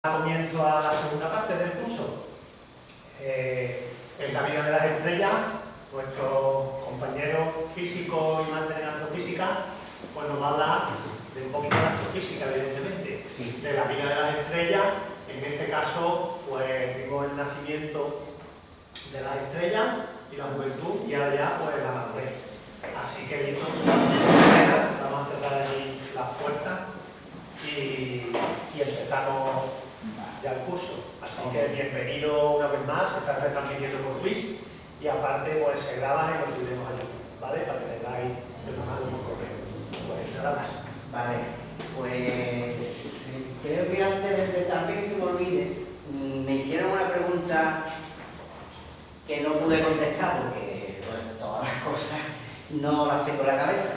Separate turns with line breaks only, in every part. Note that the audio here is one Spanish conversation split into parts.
Comienzo a la segunda parte del curso. En la vida de las estrellas, nuestro compañero físico y máster en astrofísica pues nos va a hablar de un poquito de astrofísica, evidentemente,
sí,
de la vida de las estrellas. En este caso, pues vimos el nacimiento de las estrellas y la juventud, y ahora ya pues la madurez. Así que listo, vamos a cerrar ahí las puertas y empezamos ya el curso. Así que bienvenido una vez más, se está retransmitiendo por Twitch y aparte pues se graba y lo subiremos a YouTube, ¿vale? Para que tengáis el mando por correo. Pues nada más.
vale, pues creo que antes de empezar, antes que se me olvide, me hicieron una pregunta que no pude contestar porque todas las cosas no las tengo en la cabeza.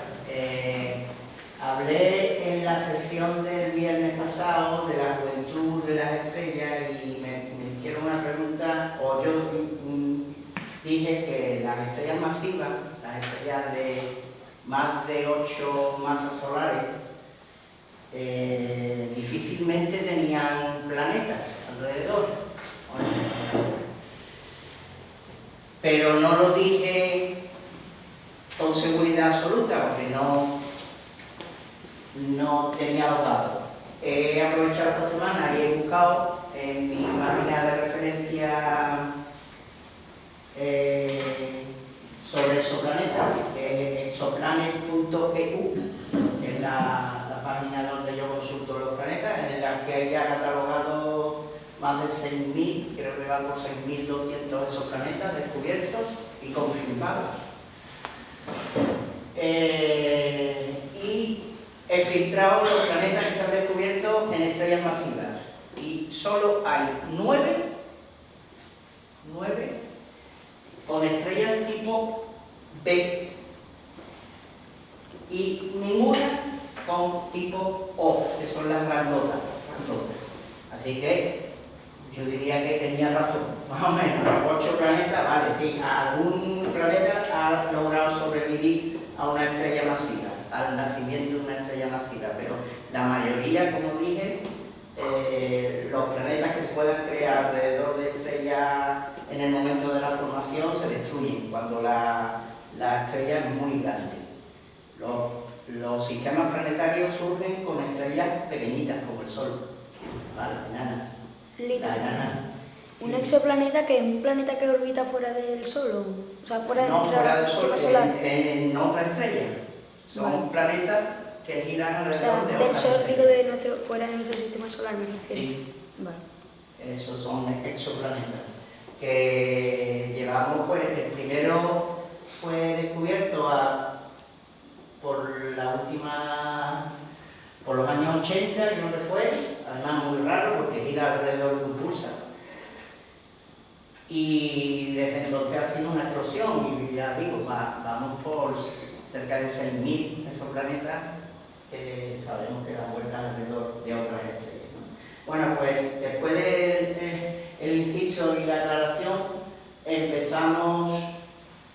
Hablé en la sesión del viernes pasado de la juventud de las estrellas y me hicieron una pregunta, o yo dije que las estrellas masivas, las estrellas de más de 8 masas solares, difícilmente tenían planetas alrededor. Pero no lo dije con seguridad absoluta porque no tenía los datos. He aprovechado esta semana y he buscado en mi página de referencia sobre exoplanetas, que es exoplanet.eu, que es la página donde yo consulto los planetas, en la que hay ya catalogado más de 6.000, creo que va por 6.200 exoplanetas descubiertos y confirmados. Y he filtrado los planetas que se han descubierto en estrellas masivas y solo hay 9 con estrellas tipo B y ninguna con tipo O, que son las grandotas. Así que yo diría que tenía razón, más o menos. 8 planetas, vale, sí, algún planeta ha logrado sobrevivir a una estrella masiva, al nacimiento de una estrella masiva, pero la mayoría, como dije, los planetas que se puedan crear alrededor de estrellas en el momento de la formación se destruyen cuando la estrella es muy grande. Los sistemas planetarios surgen con estrellas pequeñitas, como el Sol, ¿vale? Enanas. La enana.
¿Un exoplaneta que es un planeta que orbita fuera del Sol? O sea, fuera
No, fuera del Sol,
solar.
en otra estrella. Son planetas que giran alrededor de
del
otras
Sol,
estrellas.
digo, fuera de nuestro sistema solar, me refiero.
Sí.
Vale.
Esos son exoplanetas. Que llevamos, pues, el primero fue descubierto por los años 80, creo que fue, además muy raro porque gira alrededor de un pulsar. Y desde entonces ha sido una explosión y ya digo, vamos por cerca de 6.000 exoplanetas que sabemos que dan vueltas alrededor de otras estrellas, ¿no? Bueno, pues después del inciso y la aclaración, empezamos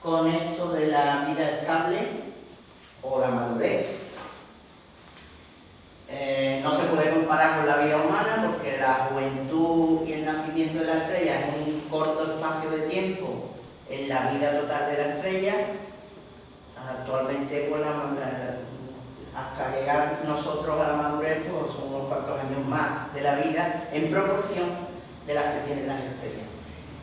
con esto de la vida estable o la madurez. No se puede comparar con la vida humana porque la juventud y el nacimiento de la estrella es un corto espacio de tiempo en la vida total de la estrella. Actualmente, pues, hasta llegar nosotros a la madurez, pues, son unos cuantos años más de la vida en proporción de las que tienen las estrellas.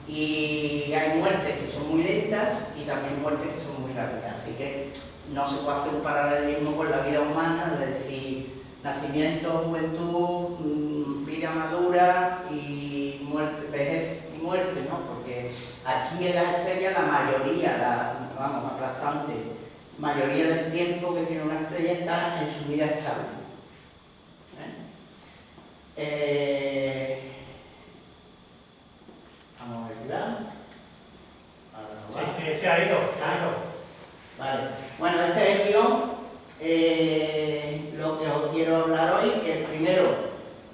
Y hay muertes que son muy lentas y también muertes que son muy rápidas. Así que no se puede hacer un paralelismo con la vida humana, es decir, nacimiento, juventud, vida madura y muerte, vejez y muerte, ¿no? Porque aquí en las estrellas la mayoría, aplastante mayoría del tiempo que tiene una estrella está en su vida estable. Vamos a ver si va.
Sí, ha ido.
Vale. Bueno, este es el guión. Lo que os quiero hablar hoy, que es primero,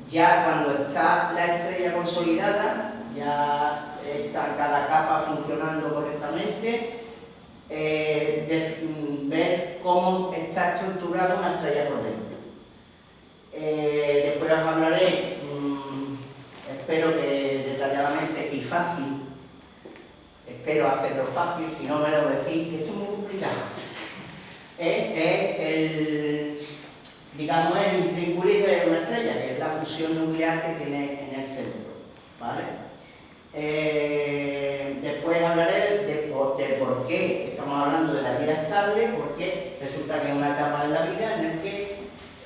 ya cuando está la estrella consolidada, ya está cada capa funcionando correctamente, ver cómo está estructurada una estrella por dentro. Después os hablaré espero que detalladamente y fácil, espero hacerlo fácil, si no me lo decís, que esto es muy complicado. Es el, digamos, el intríngulis de una estrella, que es la fusión nuclear que tiene en el centro, ¿vale? Después hablaré de por qué estamos hablando de la vida estable, porque resulta que es una etapa de la vida en la que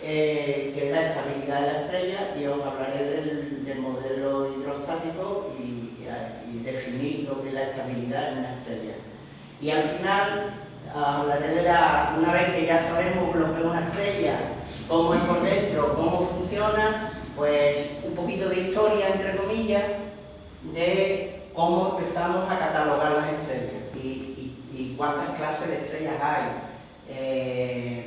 es la estabilidad de la estrella, y os hablaré del modelo hidrostático y definir lo que es la estabilidad en una estrella. Y al final hablaré de una vez que ya sabemos lo que es una estrella, cómo es por dentro, cómo funciona, pues un poquito de historia, entre comillas, de cómo empezamos a catalogar las estrellas y cuántas clases de estrellas hay.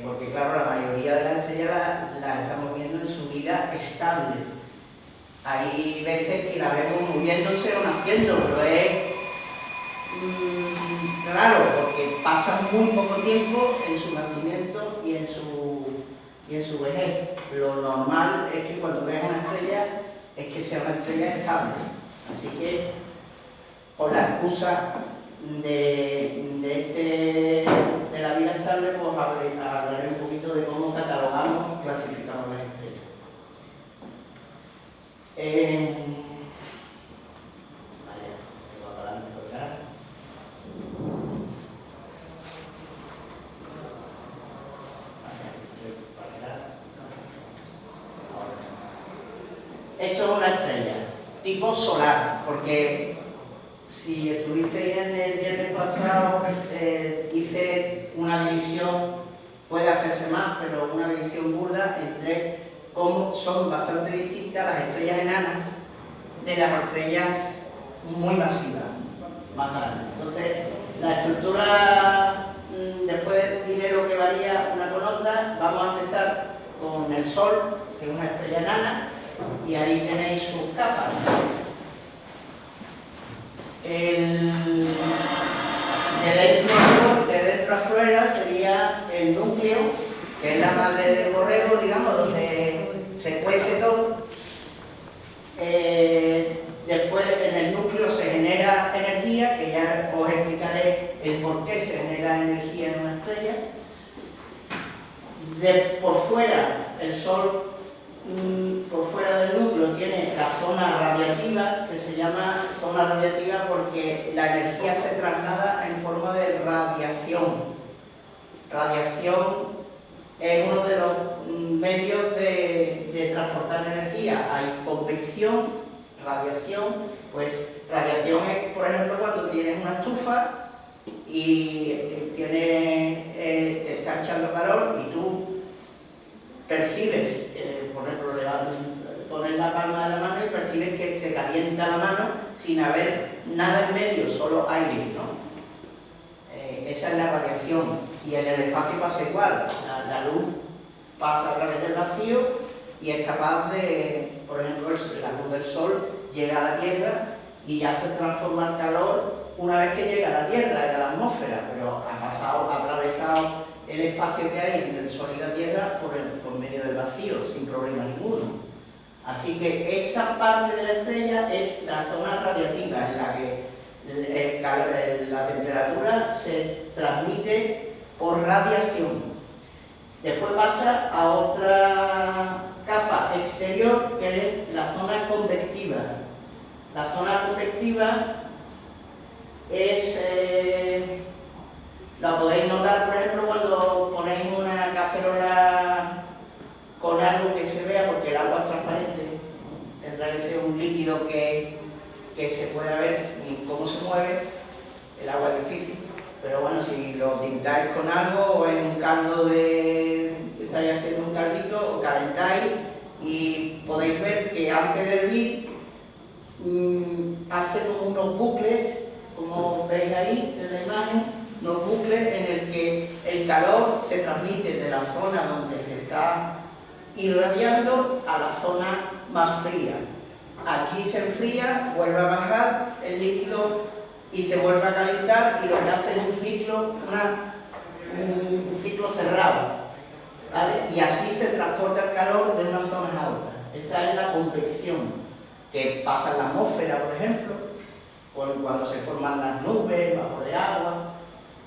Porque claro, la mayoría de las estrellas las estamos viendo en su vida estable. Hay veces que la vemos muriéndose o naciendo, pero es raro, porque pasa muy poco tiempo en su nacimiento y en su vejez. Lo normal es que cuando veas una estrella, es que sea una estrella estable. Así que, con la excusa de la vida estable, pues hablaré un poquito de cómo catalogamos y clasificamos las estrellas. Vale, tengo para adelante por acá. Esto es una estrella tipo solar, porque si estuvisteis en el viernes pasado, hice una división, puede hacerse más, pero una división burda entre cómo son bastante distintas las estrellas enanas de las estrellas muy masivas, más grandes. Entonces, la estructura, después diré lo que varía una con otra. Vamos a empezar con el Sol, que es una estrella enana, y ahí tenéis sus capas. De dentro a fuera sería el núcleo, que es la madre del borrego, digamos, donde se cuece todo. Después en el núcleo se genera energía, que ya os explicaré el por qué se genera energía en una estrella. Por fuera, el Sol, por fuera del núcleo, tiene la zona radiativa, que se llama zona radiativa porque la energía se traslada en forma de radiación. Radiación es uno de los medios de transportar energía. Hay convección, radiación. Pues radiación es, por ejemplo, cuando tienes una estufa y te está echando calor y tú percibes, por ejemplo, pones la palma de la mano y percibes que se calienta la mano sin haber nada en medio, solo aire, ¿no? Esa es la radiación. Y en el espacio pasa igual. La luz pasa a través del vacío y es capaz de, por ejemplo, la luz del Sol llega a la Tierra y ya se transforma en calor una vez que llega a la Tierra, a la atmósfera, pero ha atravesado el espacio que hay entre el Sol y la Tierra por medio del vacío, sin problema ninguno. Así que esa parte de la estrella es la zona radiativa, en la que la temperatura se transmite por radiación. Después pasa a otra capa exterior, que es la zona convectiva. La zona convectiva es... la podéis notar, por ejemplo, cuando ponéis una cacerola con algo que se vea, porque el agua es transparente, tendrá que ser un líquido que se pueda ver cómo se mueve. El agua es difícil, pero bueno, si lo tintáis con algo o en un caldo estáis haciendo un caldito, o calentáis y podéis ver que antes de hervir hace como unos bucles, como veis ahí en la imagen, unos bucles en el que el calor se transmite de la zona donde se está irradiando a la zona más fría. Aquí se enfría, vuelve a bajar el líquido y se vuelve a calentar, y lo que hace es un ciclo cerrado, ¿vale? Y así se transporta el calor de unas zonas a otras. Esa es la convección, que pasa en la atmósfera, por ejemplo, o cuando se forman las nubes, bajo de agua.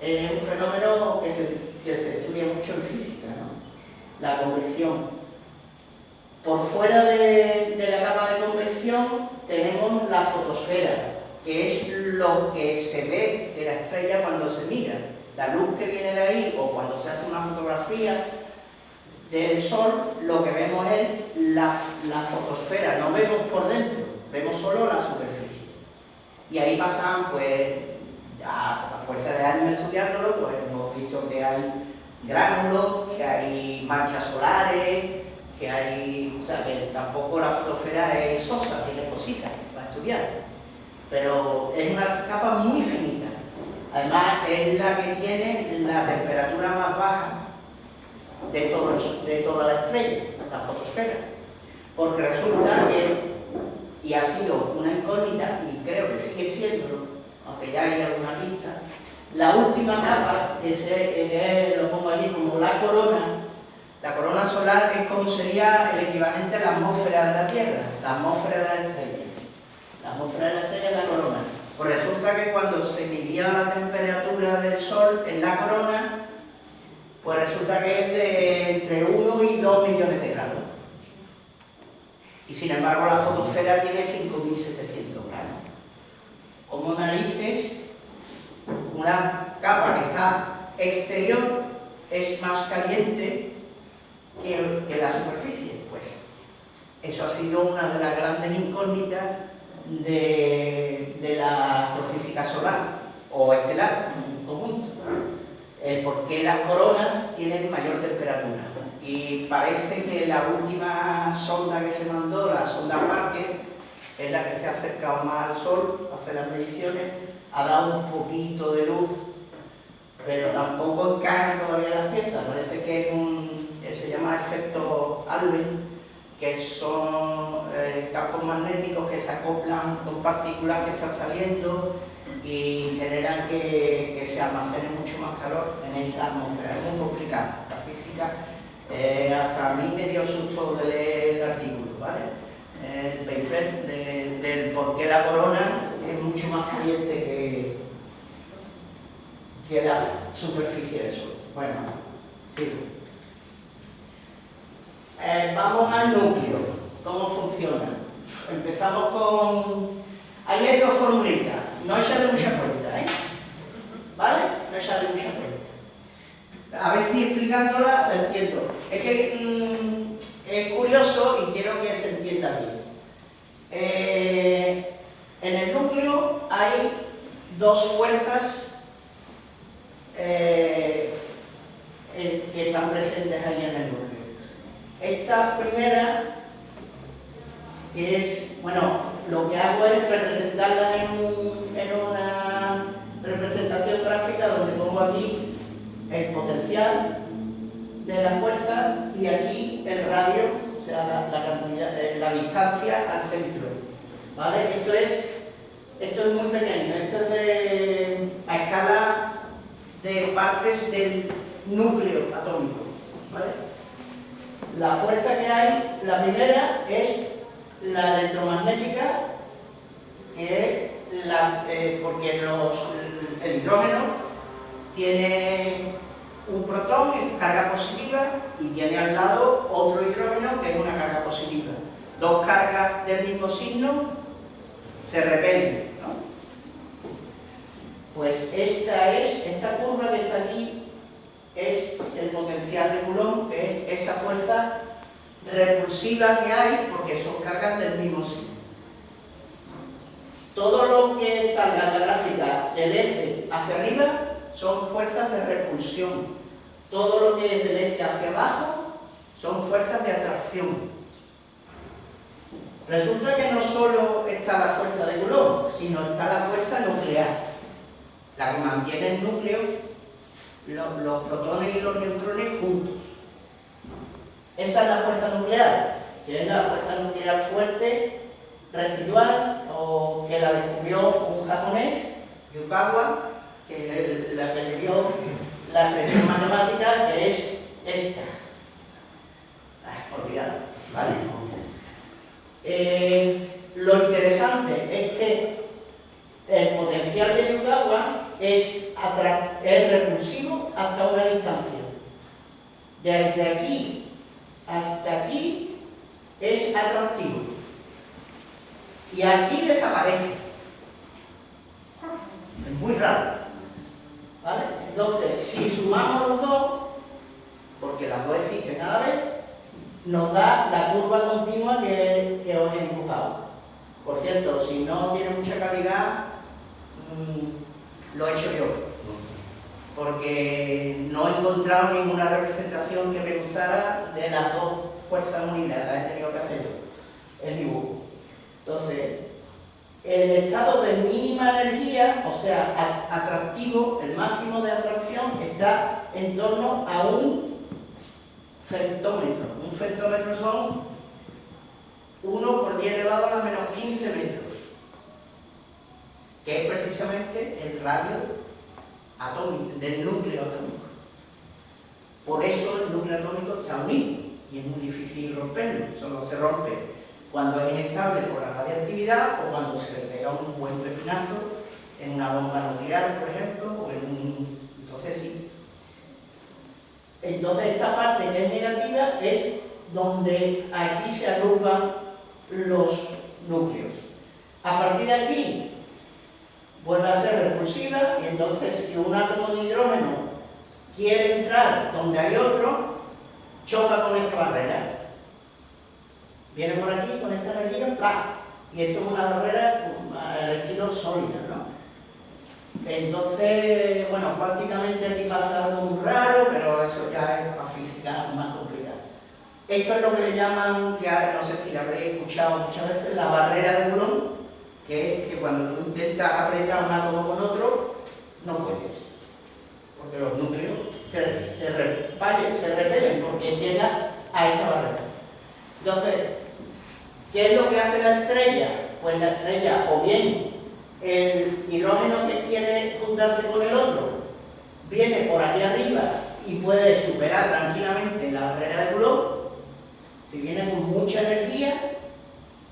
Es un fenómeno que se estudia mucho en física, ¿no? La convección. Por fuera de la capa de convección tenemos la fotosfera, que es lo que se ve de la estrella cuando se mira. La luz que viene de ahí, o cuando se hace una fotografía del Sol, lo que vemos es la fotosfera, no vemos por dentro, vemos solo la superficie. Y ahí pasan, pues, a fuerza de años estudiándolo, pues hemos visto que hay gránulos, que hay manchas solares, que hay... O sea, que tampoco la fotosfera es sosa, tiene cositas para estudiar. Pero es una capa muy finita. Además, es la que tiene la temperatura más baja de toda la estrella, la fotosfera. Porque resulta que, y ha sido una incógnita, y creo que sigue siendo, aunque ya hay alguna pista, la última capa, lo pongo allí como la corona solar es como sería el equivalente a la atmósfera de la Tierra, la atmósfera de la estrella. La atmósfera de la estrella es la corona. Pues resulta que cuando se midía la temperatura del Sol en la corona, pues resulta que es de entre 1 y 2 millones de grados. Y sin embargo la fotosfera tiene 5.700 grados. Como narices, una capa que está exterior es más caliente que la superficie. Pues eso ha sido una de las grandes incógnitas de la astrofísica solar o estelar en conjunto. El por qué las coronas tienen mayor temperatura. Y parece que la última sonda que se mandó, la sonda Parker, es la que se ha acercado más al Sol, hace las mediciones, ha dado un poquito de luz, pero tampoco encajan todavía las piezas. Parece que se llama efecto Allen, que son campos magnéticos que se acoplan con partículas que están saliendo y generan que se almacene mucho más calor en esa atmósfera. Es muy complicado. La física, hasta a mí me dio susto de leer el artículo, ¿vale? El paper del por qué la corona es mucho más caliente que la superficie del Sol. Bueno, sí. Vamos al núcleo, cómo funciona. Empezamos con... Ahí hay dos formulitas, no echarle mucha cuenta, ¿eh? ¿Vale? No echarle mucha cuenta. A ver si explicándola la entiendo. Es que es curioso y quiero que se entienda bien. En el núcleo hay dos fuerzas que están presentes ahí en el núcleo. Esta primera, que es, bueno, lo que hago es representarla en una representación gráfica donde pongo aquí el potencial de la fuerza y aquí el radio, o sea, la cantidad, la distancia al centro, ¿vale? Esto es muy pequeño, esto es a escala de partes del núcleo atómico, ¿vale? La fuerza que hay, la primera, es la electromagnética, que es porque el hidrógeno tiene un protón, carga positiva, y tiene al lado otro hidrógeno que es una carga positiva. Dos cargas del mismo signo se repelen, ¿no? Pues esta curva que está aquí es el potencial de Coulomb, que es esa fuerza repulsiva que hay porque son cargas del mismo signo. Todo lo que salga en la gráfica del eje hacia arriba son fuerzas de repulsión. Todo lo que es del eje hacia abajo son fuerzas de atracción. Resulta que no solo está la fuerza de Coulomb, sino está la fuerza nuclear, la que mantiene el núcleo, los protones y los neutrones juntos. Esa es la fuerza nuclear, que es la fuerza nuclear fuerte, residual, o que la descubrió un japonés, Yukawa, que es la que le dio la expresión matemática, que es esta. Olvidado, ¿vale? Lo es repulsivo hasta una distancia. Desde aquí hasta aquí es atractivo. Y aquí desaparece. Es muy raro. ¿Vale? Entonces, si sumamos los dos, porque las dos existen a la vez, nos da la curva continua que os he dibujado. Por cierto, si no tiene mucha calidad, lo he hecho yo, porque no he encontrado ninguna representación que me gustara de las dos fuerzas unidas, la he tenido que hacer yo, el dibujo. Entonces, el estado de mínima energía, o sea, atractivo, el máximo de atracción, está en torno a un femtómetro. Un femtómetro son 1 por 10 elevado a la menos 15 metros, que es precisamente el radio atómico, del núcleo atómico. Por eso el núcleo atómico está unido y es muy difícil romperlo, solo se rompe cuando es inestable por la radiactividad o cuando se le pega un buen pepinazo en una bomba nuclear, por ejemplo, o en un... Entonces sí. Entonces esta parte que es negativa es donde aquí se agrupan los núcleos. A partir de aquí vuelve a ser repulsiva y entonces si un átomo de hidrógeno quiere entrar donde hay otro, choca con esta barrera. Viene por aquí con esta energía, ¡plá! Y esto es una barrera al estilo sólida, ¿no? Entonces, bueno, cuánticamente aquí pasa algo muy raro, pero eso ya es una física más complicada. Esto es lo que le llaman, que no sé si lo habréis escuchado muchas veces, la barrera de Coulomb, que es que cuando tú intentas apretar un átomo con otro, no puedes, porque los núcleos se repelen porque llega a esta barrera. Entonces, ¿qué es lo que hace la estrella? Pues la estrella, o bien el hidrógeno que quiere juntarse con el otro, viene por aquí arriba y puede superar tranquilamente la barrera de Coulomb. Si viene con mucha energía,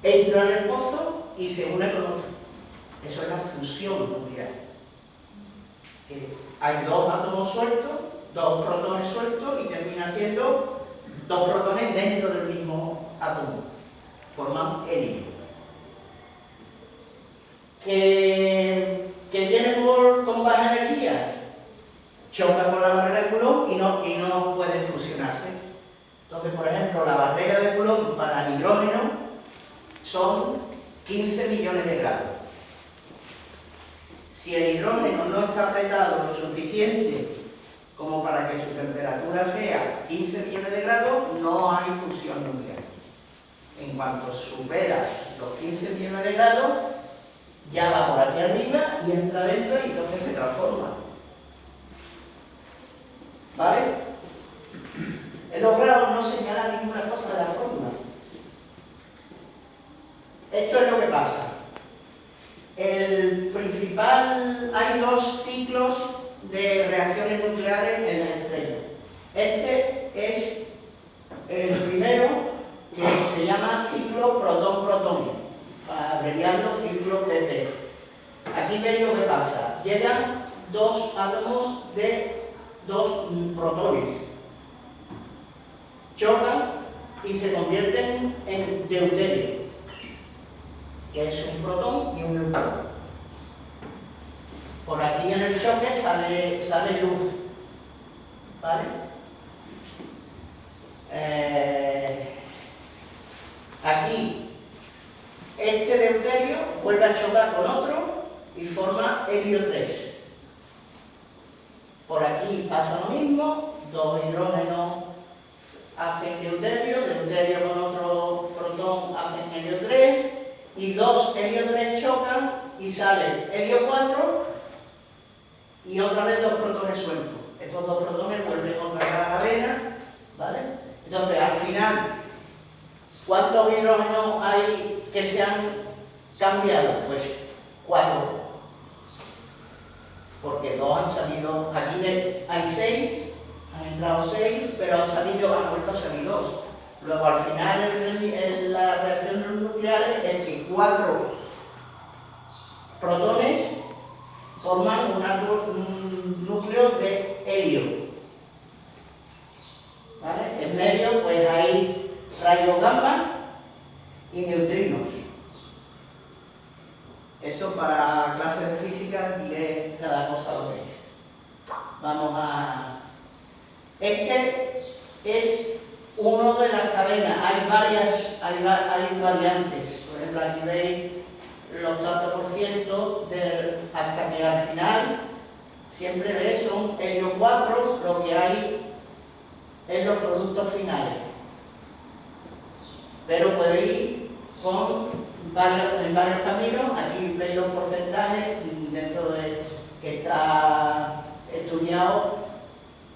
entra en el pozo y se une con otro. Eso es la fusión nuclear. Que hay dos átomos sueltos, dos protones sueltos y termina siendo dos protones dentro del mismo átomo. Forman helio. Que viene con baja energía, choca con la barrera de Coulomb y no pueden fusionarse. Entonces, por ejemplo, la barrera de Coulomb para el hidrógeno son 15 millones de grados. Si el hidrógeno no está apretado lo suficiente como para que su temperatura sea 15 millones de grados, no hay fusión nuclear. En cuanto supera los 15 millones de grados, ya va por aquí arriba y entra dentro y entonces se transforma. ¿Vale? En los grados no señala ninguna cosa de la fórmula. Esto es lo que pasa. Hay dos ciclos de reacciones nucleares en las estrellas. Este es el primero, que se llama ciclo protón-protón, para abreviarlo ciclo PP. Aquí veis lo que pasa. Llegan dos átomos de dos protones, chocan y se convierten en deuterio, que es un protón y un neutrón. Por aquí en el choque sale luz, ¿vale? Aquí este deuterio vuelve a chocar con otro y forma helio 3. Por aquí pasa lo mismo, dos hidrógenos hacen deuterio con otro protón hacen helio 3 y dos helio 3 chocan y sale helio 4 y otra vez dos protones sueltos. Estos dos protones vuelven otra vez a la cadena, ¿vale? Entonces, al final, ¿cuántos hidrógenos hay que se han cambiado? Pues 4. Porque dos han salido, aquí hay 6, han entrado 6, pero han vuelto a salir 2. Luego, al final, en la reacción nuclear es que 4 protones forman un átomo helio. ¿Vale? En medio pues hay rayos gamma y neutrinos. Eso para clases de física diré cada cosa lo que es. Vamos a... Este es uno de las cadenas. Hay variantes. Por ejemplo, aquí veis los tantos por ciento hasta que al final siempre veis son helio 4 lo que hay en los productos finales. Pero podéis ir en varios caminos. Aquí veis los porcentajes dentro de que está estudiado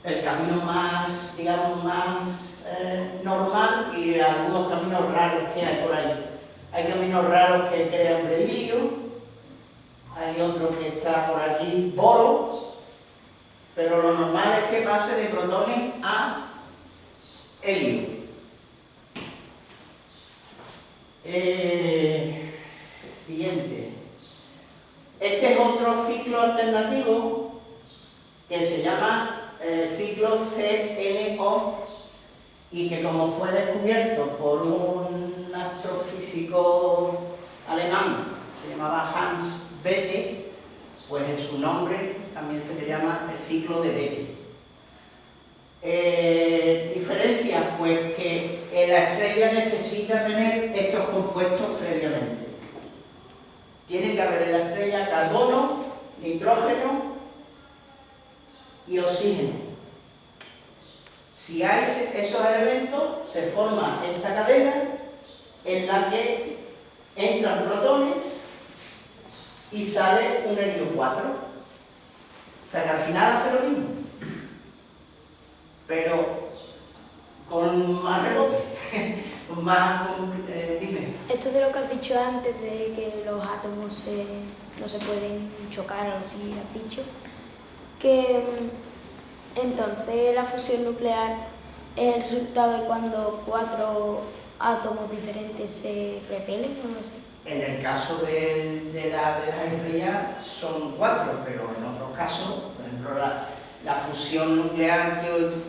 el camino más, digamos, más normal y algunos caminos raros que hay por ahí. Hay caminos raros que crean berilio, hay otro que está por aquí, boro, pero lo normal es que pase de protones a helio. Siguiente. Este es otro ciclo alternativo que se llama ciclo CNO y que como fue descubierto por un astrofísico alemán, se llamaba Hans Bethe, pues en su nombre también se le llama el ciclo de Bethe. Diferencias, pues que la estrella necesita tener estos compuestos previamente. Tiene que haber en la estrella carbono, nitrógeno y oxígeno. Si hay esos elementos, se forma esta cadena en la que entran protones y sale un helio 4. O sea que al final hace lo mismo, pero con más rebote, con más... dime.
Esto de lo que has dicho antes, de que los átomos no se pueden chocar, o si has dicho, que entonces la fusión nuclear es el resultado de cuando 4 átomos diferentes se repelen, no lo sé.
En el caso de las estrellas son 4, pero en otros casos, por ejemplo, la fusión nuclear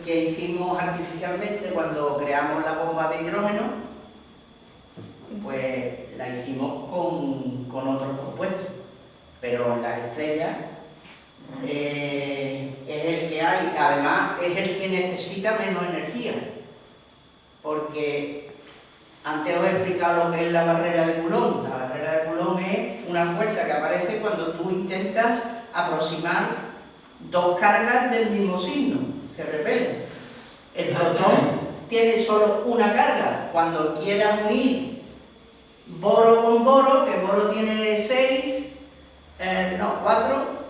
que hicimos artificialmente cuando creamos la bomba de hidrógeno, pues la hicimos con otros compuestos, pero en las estrellas es el que hay, además es el que necesita menos energía, porque antes os he explicado lo que es la barrera de Coulomb. La barrera de Coulomb es una fuerza que aparece cuando tú intentas aproximar dos cargas del mismo signo, se repelen. El protón tiene solo una carga. Cuando quieras unir boro con boro, que boro tiene 4,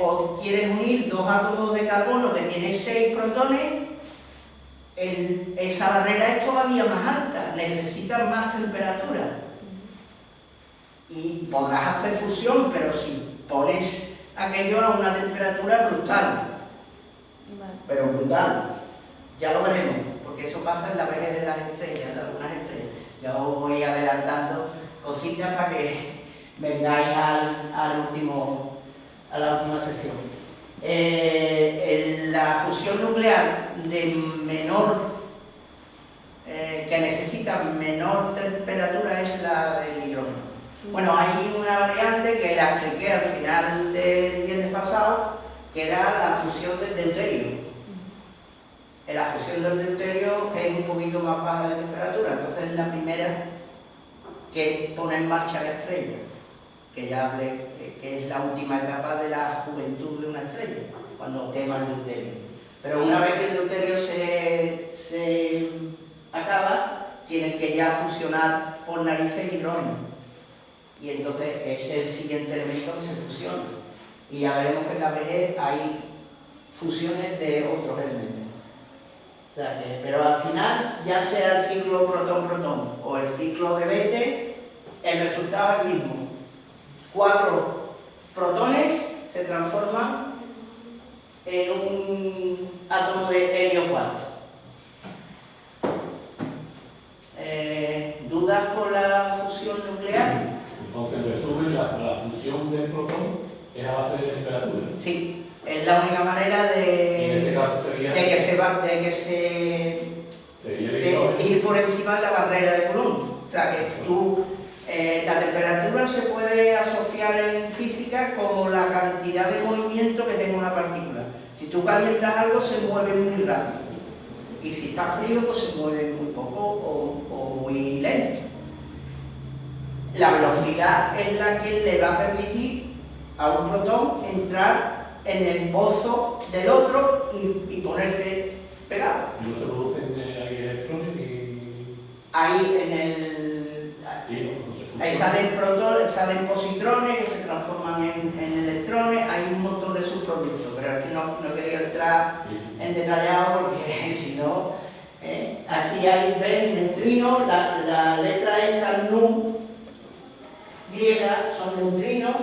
o quieres unir dos átomos de carbono que tiene 6 protones, esa barrera es todavía más alta, necesitas más temperatura. Y podrás hacer fusión, pero si pones aquello a una temperatura brutal, pero brutal, ya lo veremos, porque eso pasa en la vejez de las estrellas, de algunas estrellas. Ya os voy adelantando cositas para que vengáis a la última sesión. La fusión nuclear que necesita menor temperatura es la del hidrógeno. Bueno, hay una variante que la expliqué al final del viernes pasado, que era la fusión del deuterio. La fusión del deuterio es un poquito más baja de temperatura, entonces es la primera que pone en marcha la estrella, que ya hablé, que es la última etapa de la juventud de una estrella, cuando quema el deuterio. Pero una vez que el deuterio se acaba, tienen que ya fusionar por narices hidrógeno. Y entonces es el siguiente elemento que se fusiona. Y ya veremos que en la vejez hay fusiones de otros elementos. O sea pero al final, ya sea el ciclo protón-protón o el ciclo de Bethe, el resultado es el mismo. 4 protones se transforman en un átomo de helio 4. ¿Dudas con la fusión nuclear?
Entonces, en resumen, la fusión del protón es a base de temperatura.
Sí, es la única manera
Y en este caso sería...
ir por encima de la barrera de Coulomb. O sea que la temperatura se puede asociar en física como la cantidad de movimiento que tenga una partícula. Si tú calientas algo se mueve muy rápido y si está frío pues se mueve muy poco o muy lento. La velocidad es la que le va a permitir a un protón entrar en el pozo del otro y ponerse pegado.
¿Y no se producen ahí electrones y...?
Ahí en el... Ahí salen positrones que se transforman en electrones, hay un montón de subproductos, pero aquí no quería entrar en detallado porque si no... aquí hay, ¿ves? Neutrinos, la letra esta nu griega son neutrinos,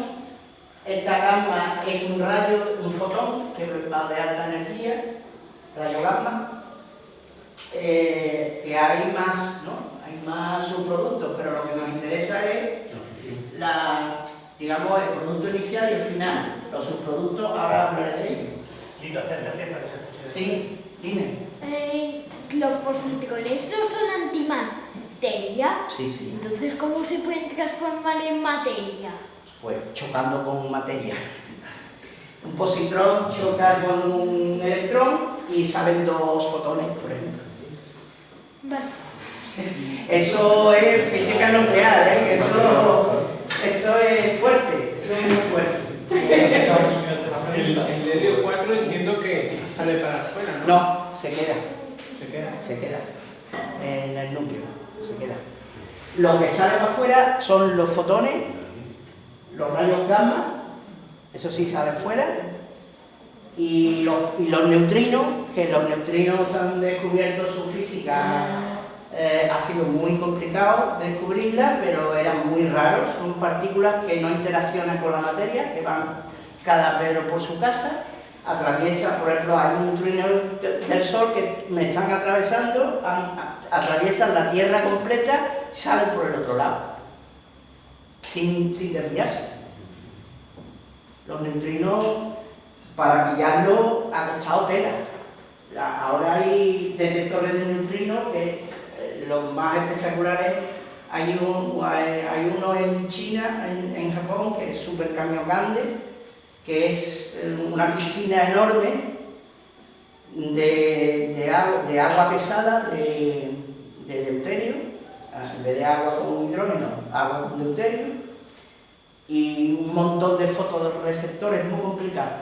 esta gamma es un rayo, un fotón que va de alta energía, rayo gamma, que hay más, ¿no? Hay más subproductos, pero lo que nos interesa es digamos, el producto inicial y el final. Los subproductos, ahora hablaré de ellos.
Lito, acércate para que se escuche.
Sí, dime.
Los positrones no son antimateria.
Sí.
Entonces, ¿cómo se pueden transformar en materia?
Pues chocando con materia. Un positrón choca con un electrón y salen dos fotones, por ejemplo.
Vale.
Eso es física nuclear, ¿eh? Eso es fuerte, eso es muy fuerte.
El helio 4 entiendo que sale para afuera, ¿no?
No, se queda.
Se queda.
En el núcleo, se queda. Lo que sale para afuera son los fotones, los rayos gamma, eso sí sale fuera, y los neutrinos, que los neutrinos han descubierto su física, ha sido muy complicado descubrirla, pero eran muy raros, son partículas que no interaccionan con la materia, que van cada Pedro por su casa, atraviesan, por ejemplo, hay un neutrino del Sol que me están atravesando, atraviesan la Tierra completa y salen por el otro lado, sin desviarse. Los neutrinos, para pillarlo, ha costado tela. Ahora hay detectores de neutrinos que los más espectaculares, hay uno en China, en Japón, que es súper Kamiokande, que es una piscina enorme de agua pesada, de deuterio, en vez de agua con hidrógeno, agua con deuterio, y un montón de fotorreceptores muy complicados.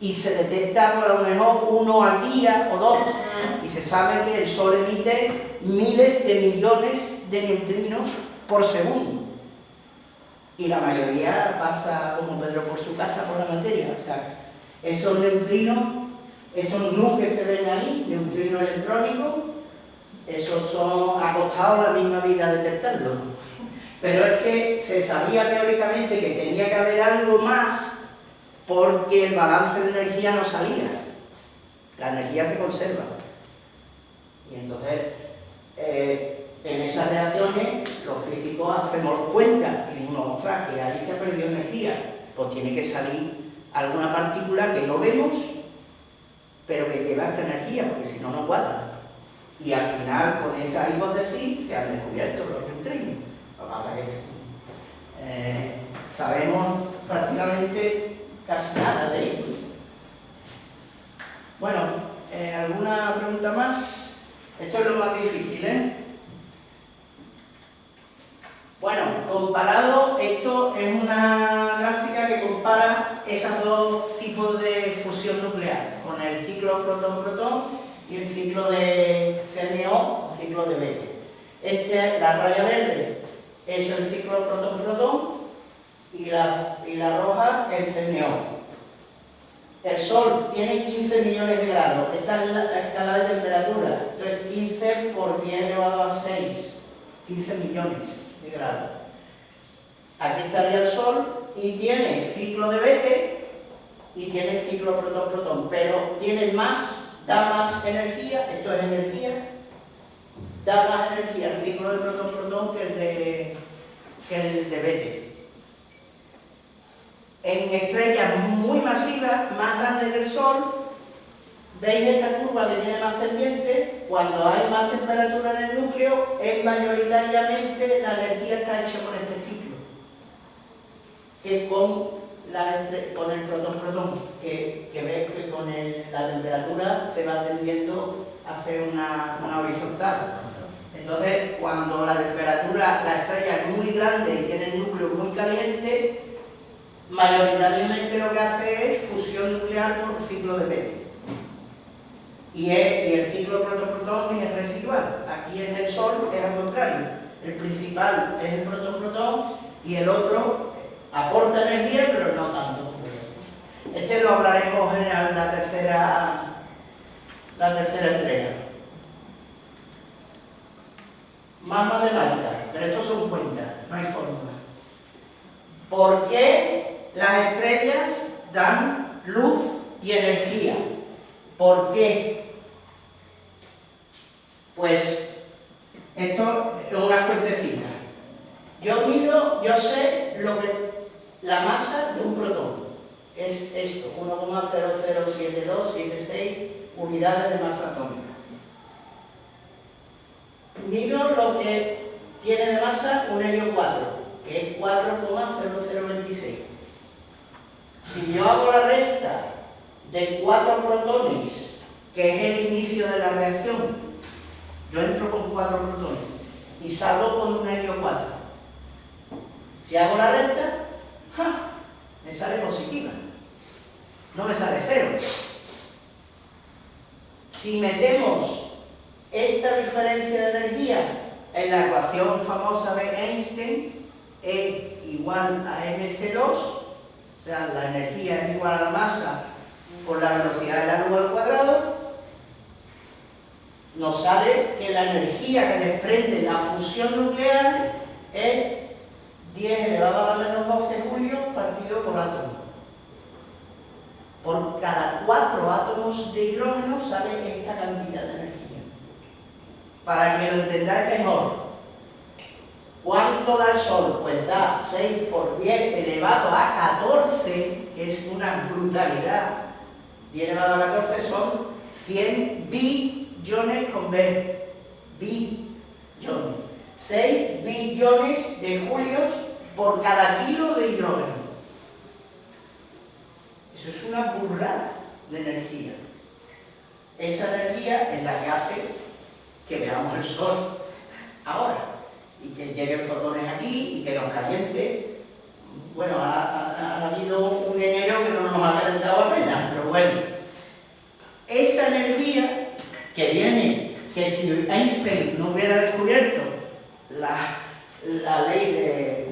Y se detecta a lo mejor uno al día o dos, y se sabe que el Sol emite miles de millones de neutrinos por segundo. Y la mayoría pasa como Pedro por su casa por la materia. O sea, esos neutrinos, esos luz que se ven ahí, neutrinos electrónicos, esos ha costado la misma vida detectarlos. Pero es que se sabía teóricamente que tenía que haber algo más porque el balance de energía no salía. La energía se conserva. Y entonces, en esas reacciones, los físicos hacemos cuenta y dijimos, ostras, que ahí se ha perdido energía. Pues tiene que salir alguna partícula que no vemos, pero que lleva esta energía, porque si no, no cuadra. Y al final, con esa hipótesis, se han descubierto los neutrinos. Lo que pasa es que sabemos prácticamente casi nada de ello. Bueno, ¿alguna pregunta más? Esto es lo más difícil, ¿eh? Bueno, comparado, esto es una gráfica que compara esos dos tipos de fusión nuclear, con el ciclo protón-protón y el ciclo de CNO, el ciclo de Bethe. La raya verde es el ciclo protón-protón y la roja el CNO. El Sol tiene 15 millones de grados, esta es la escala de temperatura, entonces 15 por 10 elevado a 6, 15 millones de grados. Aquí estaría el Sol y tiene ciclo de Bethe y tiene ciclo protón-protón, pero tiene más, da más energía, esto es energía, da más energía el ciclo de protón-protón que el de Bethe. En estrellas muy masivas, más grandes que el Sol, veis esta curva que tiene más pendiente, cuando hay más temperatura en el núcleo, es mayoritariamente la energía está hecha por este ciclo, que es con el protón-protón, que veis que con la temperatura se va tendiendo a ser una horizontal. Entonces, cuando la temperatura, la estrella es muy grande y tiene el núcleo muy caliente, mayoritariamente lo que hace es fusión nuclear por ciclo de Petri. Y el ciclo protón-protón es residual. Aquí en el Sol es al contrario. El principal es el protón-protón y el otro aporta energía, pero no tanto. Este lo hablaremos en la tercera entrega. Más matemáticas, pero estos son cuentas, no hay fórmula. ¿Por qué las estrellas dan luz y energía? ¿Por qué? Pues esto es una cuentecita. Yo sé la masa de un protón. Es esto, 1,007276 unidades de masa atómica. Mido lo que tiene de masa un helio 4, que es 4,0026. Si yo hago la resta de 4 protones, que es el inicio de la reacción, yo entro con 4 protones y salgo con un helio 4. Si hago la resta, me sale positiva, no me sale 0. Si metemos esta diferencia de energía en la ecuación famosa de Einstein, E igual a mc2, o sea, la energía es igual a la masa por la velocidad de la luz al cuadrado, nos sale que la energía que desprende la fusión nuclear es 10 elevado a la menos 12 julios partido por átomo. Por cada 4 átomos de hidrógeno sale esta cantidad de energía. Para que lo entendáis mejor, ¿cuánto da el Sol? Pues da 6 por 10 elevado a 14, que es una brutalidad. 10 elevado a 14 son 100 billones con B. Billones. 6 billones de julios por cada kilo de hidrógeno. Eso es una burrada de energía. Esa energía es la que hace que veamos el Sol ahora y que lleguen fotones aquí y que nos caliente. Bueno, ha habido un enero que no nos ha calentado apenas, pero bueno, esa energía que viene, que si Einstein no hubiera descubierto la ley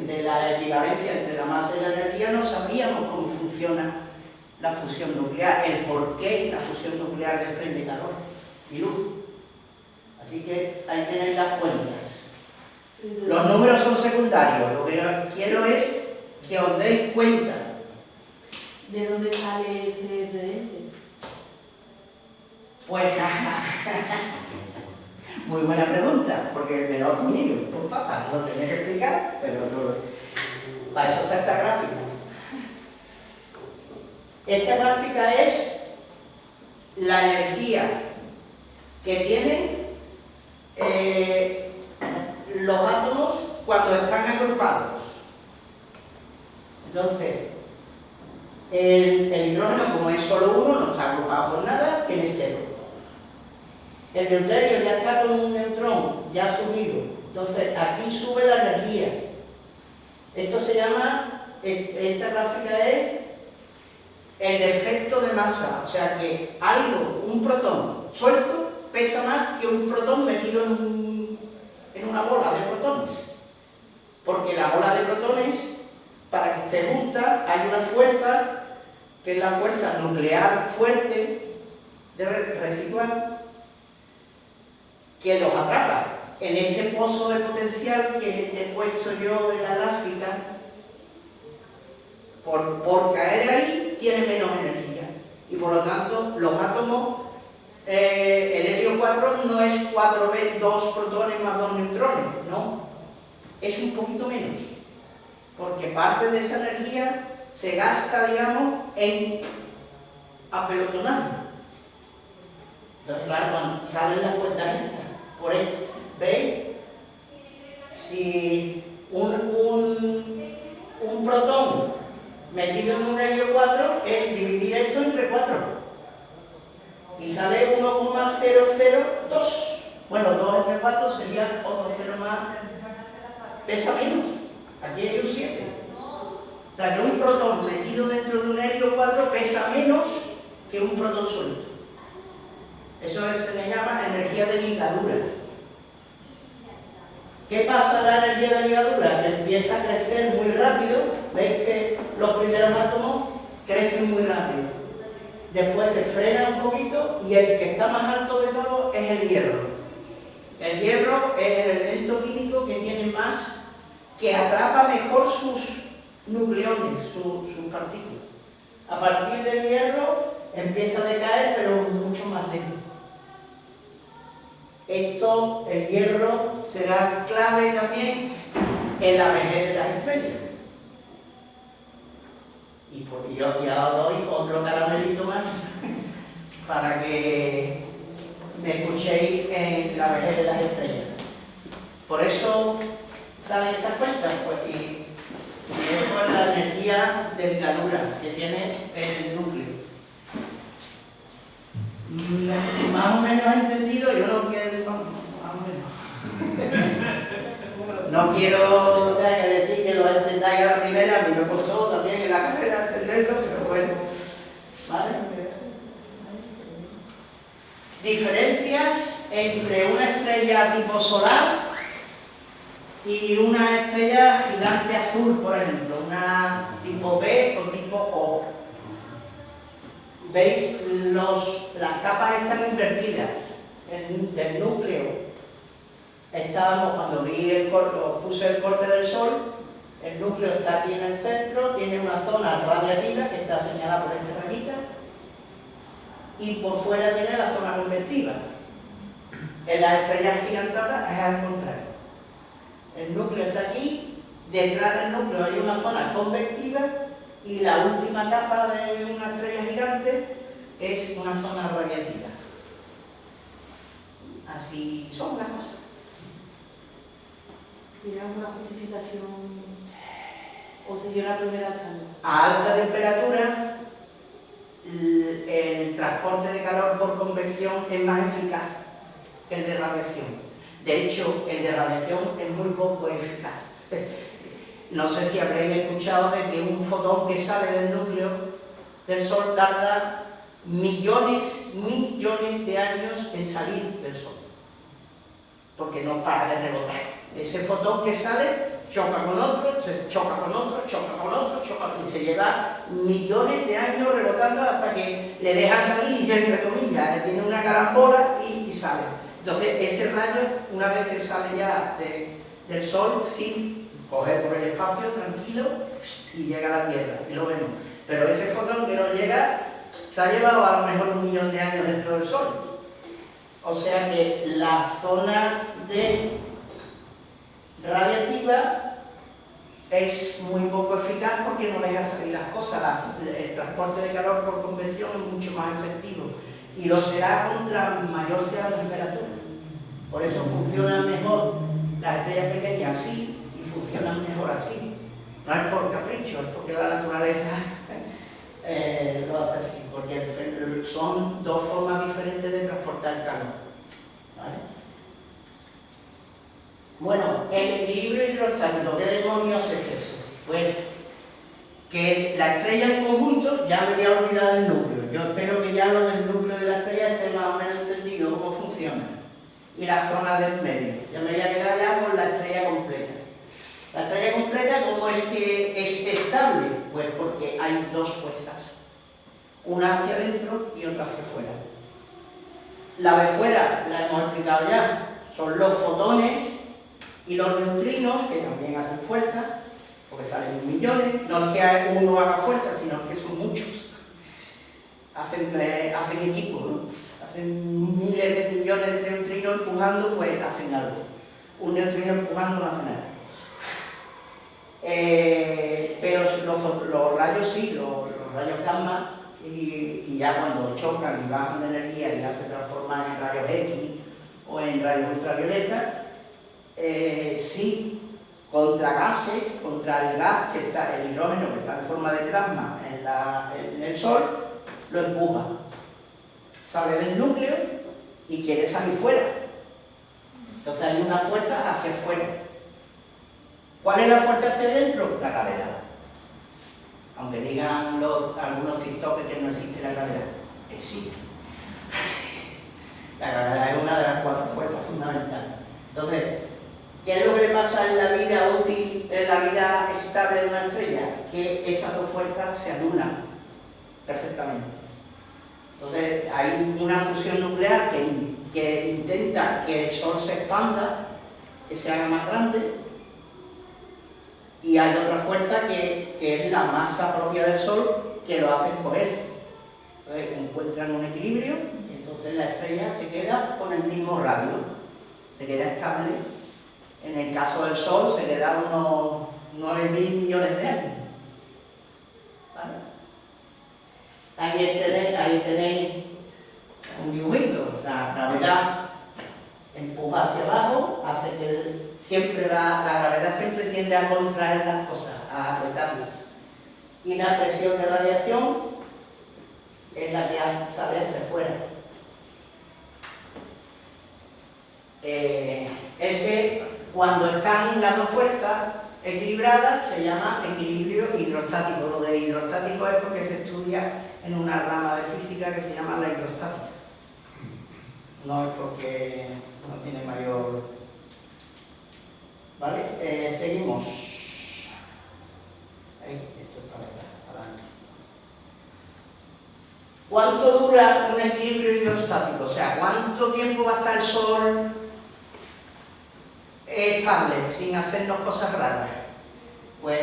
de la equivalencia entre la masa y la energía, no sabríamos cómo funciona la fusión nuclear, el por qué la fusión nuclear desprende calor y luz. Así que ahí tenéis las cuentas. Los números son secundarios, lo que quiero es que os deis cuenta.
¿De dónde sale ese excedente?
Pues, muy buena pregunta, porque me lo he comido por papá, lo tenía que explicar, pero no. Para eso está esta gráfica. Esta gráfica es la energía que tienen los átomos cuando están agrupados. Entonces, el hidrógeno, como es solo uno, no está agrupado por nada, tiene 0. El deuterio ya está con un neutrón, ya ha subido. Entonces, aquí sube la energía. Esto se llama, esta gráfica es el defecto de masa. O sea que algo, un protón suelto, pesa más que un protón metido en una bola de protones. Porque la bola de protones, para que esté junta, hay una fuerza, que es la fuerza nuclear fuerte, residual, que los atrapa. En ese pozo de potencial que he puesto yo en la gráfica, por caer ahí, tiene menos energía. Y por lo tanto, los átomos, el helio 4 no es 4 veces 2 protones más 2 neutrones, no. Es un poquito menos. Porque parte de esa energía se gasta, digamos, en apelotonar. Entonces, claro, cuando salen las cuentas estas, por esto, ¿veis? Si un protón metido en un helio 4 es dividir esto entre 4 y sale 1,002. Bueno, 2 entre 4 sería otro 0 más, pesa menos. Aquí hay un 7. O sea que un protón metido dentro de un helio 4 pesa menos que un protón suelto. Eso se le llama energía de ligadura. ¿Qué pasa en la energía de ligadura? Que empieza a crecer muy rápido. ¿Veis que los primeros átomos crecen muy rápido? Después se frena un poquito y el que está más alto de todo es el hierro. El hierro es el elemento químico que tiene más, que atrapa mejor sus nucleones, sus partículas. A partir del hierro empieza a decaer, pero mucho más lento. Esto, el hierro, será clave también en la vejez de las estrellas. Y yo ya os doy otro caramelito más para que me escuchéis en la vejez de las estrellas. Por eso salen esas cuentas, pues, y eso es la energía de ligadura que tiene el núcleo. Más o menos entendido, yo no quiero, más o menos. No quiero, o sea, que decir que lo entendáis a la primera, a mí me costó también en la carrera entenderlo, pero bueno, ¿vale? Diferencias entre una estrella tipo solar y una estrella gigante azul, por ejemplo, una tipo B o tipo O. ¿Veis? Las capas están invertidas. Del núcleo estábamos, cuando puse el corte del Sol, el núcleo está aquí en el centro, tiene una zona radiativa que está señalada por estas rayitas y por fuera tiene la zona convectiva. En las estrellas gigantonas es al contrario. El núcleo está aquí, detrás del núcleo hay una zona convectiva y la última capa de una estrella gigante es una zona radiativa. Así son las cosas.
¿Tiene alguna justificación o seguir la primera charla?
A alta temperatura, el transporte de calor por convección es más eficaz que el de radiación. De hecho, el de radiación es muy poco eficaz. No sé si habréis escuchado de que un fotón que sale del núcleo del Sol tarda millones de años en salir del Sol, porque no para de rebotar. Ese fotón que sale choca con otro, se choca con otro, choca con otro, y se lleva millones de años rebotando hasta que le deja salir, y entre comillas, tiene una carambola y sale. Entonces ese rayo, una vez que sale ya del Sol, sí, coge por el espacio tranquilo y llega a la Tierra, y lo vemos. Pero ese fotón que no llega, se ha llevado a lo mejor 1 millón de años dentro del Sol. O sea que la zona de radiativa es muy poco eficaz porque no deja salir las cosas. El transporte de calor por convección es mucho más efectivo y lo será contra mayor sea la temperatura. Por eso funcionan mejor las estrellas pequeñas así y funcionan mejor así. No es por capricho, es porque la naturaleza lo hace así, porque son dos formas diferentes de transportar calor. ¿Vale? Bueno, el equilibrio hidrostático, ¿qué demonios es eso? Pues que la estrella en conjunto, ya me voy a olvidar del núcleo. Yo espero que ya lo del núcleo de la estrella esté más o menos entendido cómo funciona. Y la zona del medio. Ya me voy a quedar ya con la estrella completa. La estrella completa, ¿cómo es que es estable? Pues porque hay dos fuerzas. Una hacia adentro y otra hacia afuera. La de fuera, la hemos explicado ya, son los fotones y los neutrinos, que también hacen fuerza, porque salen millones. No es que uno haga fuerza, sino que son muchos. Hacen equipo, ¿no? Hacen miles de millones de neutrinos empujando, pues hacen algo. Un neutrino empujando no hace nada. Pero los rayos rayos gamma y ya cuando chocan y bajan de energía y ya se transforman en rayos X o en rayos ultravioleta, sí, contra gases, contra el gas que está, el hidrógeno que está en forma de plasma en el Sol, lo empuja. Sale del núcleo y quiere salir fuera. Entonces hay una fuerza hacia afuera. ¿Cuál es la fuerza hacia adentro? La gravedad. Aunque digan algunos TikTokers que no existe la gravedad, existe. La gravedad es una de las 4 fuerzas fundamentales. Entonces, ¿qué es lo que le pasa en la vida útil, en la vida estable de una estrella? Que esas 2 fuerzas se anulan perfectamente. Entonces, hay una fusión nuclear que intenta que el Sol se expanda, que se haga más grande, y hay otra fuerza que es la masa propia del Sol que lo hace encogerse. Entonces, encuentran un equilibrio y entonces la estrella se queda con el mismo radio, se queda estable. En el caso del Sol se queda unos 9.000 millones de años. ¿Vale? Ahí tenéis un dibujito. La gravedad empuja hacia abajo, hace que la gravedad siempre tiende a contraer las cosas, a apretarlas. Y la presión de radiación es la que sale hacia afuera. Cuando están las 2 fuerzas equilibradas, se llama equilibrio hidrostático. Lo de hidrostático es porque se estudia en una rama de física que se llama la hidrostática. No es porque no tiene mayor... ¿Vale? Seguimos. Esto está adelante. ¿Cuánto dura un equilibrio hidrostático? O sea, ¿cuánto tiempo va a estar el Sol estable, sin hacernos cosas raras? Pues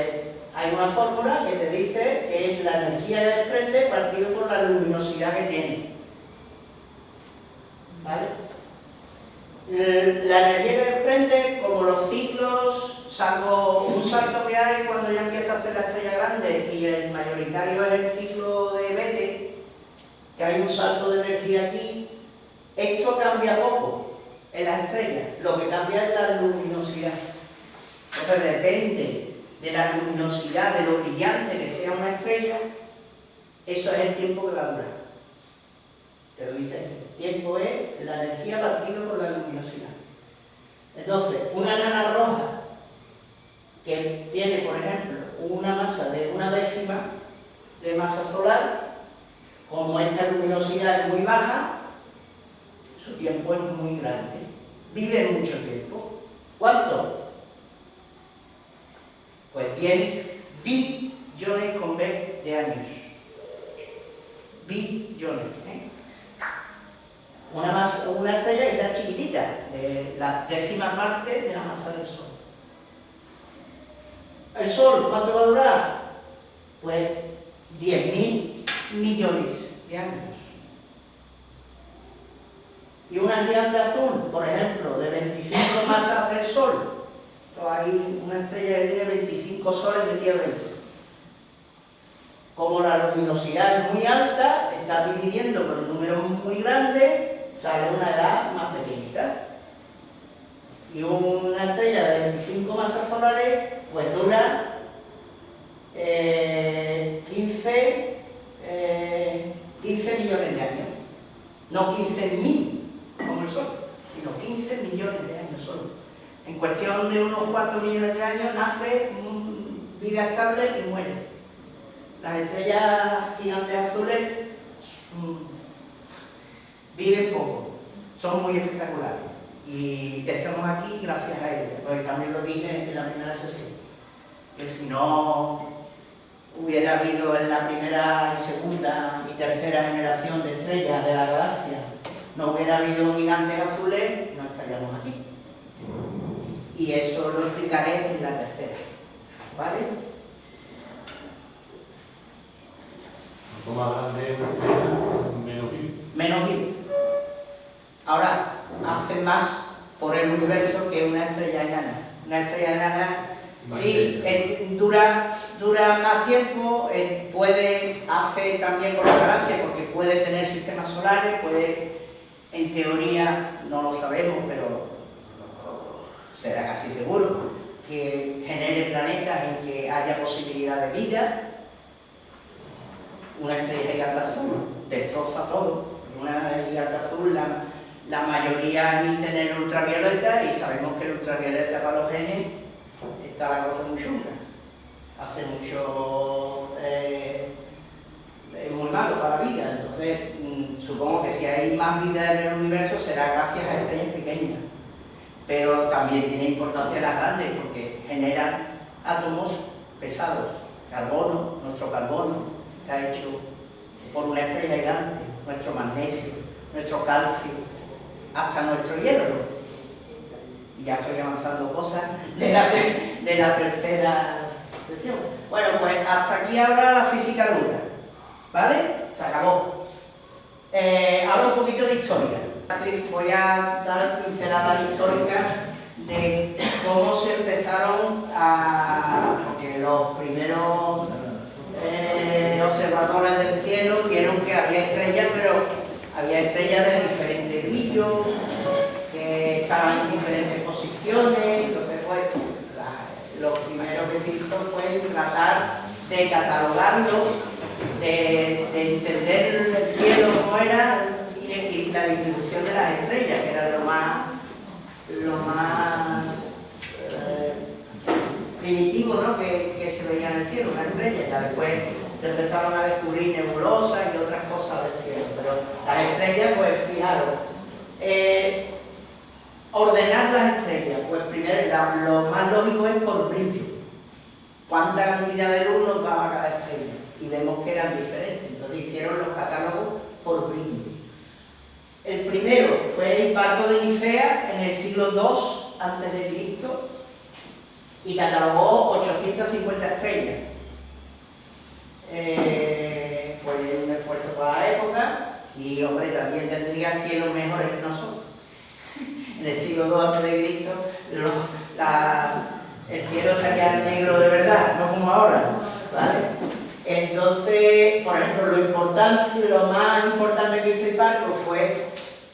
hay una fórmula que te dice que es la energía que desprende partido por la luminosidad que tiene. ¿Vale? La energía que desprende, como los ciclos, salvo un salto que hay cuando ya empieza a ser la estrella grande y el mayoritario es el ciclo de Bethe, que hay un salto de energía aquí, esto cambia poco en las estrellas, lo que cambia es la luminosidad. Entonces depende de la luminosidad, de lo brillante que sea una estrella, eso es el tiempo que va a durar. Te lo dice, el tiempo es la energía partido por la luminosidad. Entonces, una enana roja que tiene, por ejemplo, una masa de 1/10 de masa solar, como esta luminosidad es muy baja, su tiempo es muy grande. Vive mucho tiempo. ¿Cuánto? Pues 10 billones con B de años. Billones, ¿eh? Una estrella que sea chiquitita, la 10ª parte de la masa del Sol. ¿El Sol cuánto va a durar? Pues 10.000 millones de años. Y una gigante azul, por ejemplo, de 25 masas del Sol, hay una estrella que tiene 25 soles metidos dentro. Como la luminosidad es muy alta, está dividiendo por números muy grandes, sale una edad más pequeñita. Y una estrella de 25 masas solares, pues dura 15 millones de años. No 15.000 como el Sol, sino 15 millones de años solo. En cuestión de unos 4 millones de años nace vida estable y muere. Las estrellas gigantes azules viven poco, son muy espectaculares y estamos aquí gracias a ellas, porque también lo dije en la primera sesión, que si no hubiera habido en la primera y segunda y tercera generación de estrellas de la galaxia, no hubiera habido gigantes azules, no estaríamos aquí. Y eso lo explicaré en la tercera, ¿vale?
Cuanto más grande una estrella, menos vivo.
Menos vivo. Ahora, hace más por el universo que una estrella enana. Una estrella enana Sí, dura más tiempo, hace también por la galaxia, porque puede tener sistemas solares, en teoría, no lo sabemos, pero será casi seguro, que genere planetas en que haya posibilidad de vida. Una estrella gigante azul destroza todo. Una gigante azul, la mayoría emiten el ultravioleta, y sabemos que el ultravioleta para los genes está la cosa muy chunga. Hace mucho... es muy malo para la vida. Entonces, supongo que si hay más vida en el universo será gracias a estrellas pequeñas. Pero también tiene importancia las grandes, porque generan átomos pesados. Carbono, nuestro carbono está hecho por una estrella gigante, nuestro magnesio, nuestro calcio, hasta nuestro hierro. Y ya estoy avanzando cosas de la tercera sesión. Bueno, pues hasta aquí ahora la física dura, ¿vale? Se acabó. Ahora un poquito de historia. Voy a dar pinceladas históricas de cómo se empezaron porque los primeros observadores del cielo vieron que había estrellas, pero había estrellas de diferente brillo, que estaban en diferentes posiciones. Entonces, pues, lo primero que se hizo fue tratar de catalogarlo, de entender el cielo como era, y la distribución de las estrellas, que era lo más primitivo, ¿no? que se veía en el cielo, una estrella. Ya después se empezaron a descubrir nebulosas y otras cosas del cielo, pero las estrellas, pues fijaros, ordenar las estrellas, pues primero lo más lógico es por brillo. ¿Cuánta cantidad de luz nos daba cada estrella? Y vemos que eran diferentes, entonces hicieron los catálogos por brillo. El primero fue el Hipparco de Nicea en el siglo II a.C. y catalogó 850 estrellas. Fue un esfuerzo para la época y, hombre, también tendría cielos mejores que nosotros. En el siglo II a.C. el cielo estaría negro de verdad, no como ahora, ¿vale? Entonces, por ejemplo, lo más importante que hizo Hipparco fue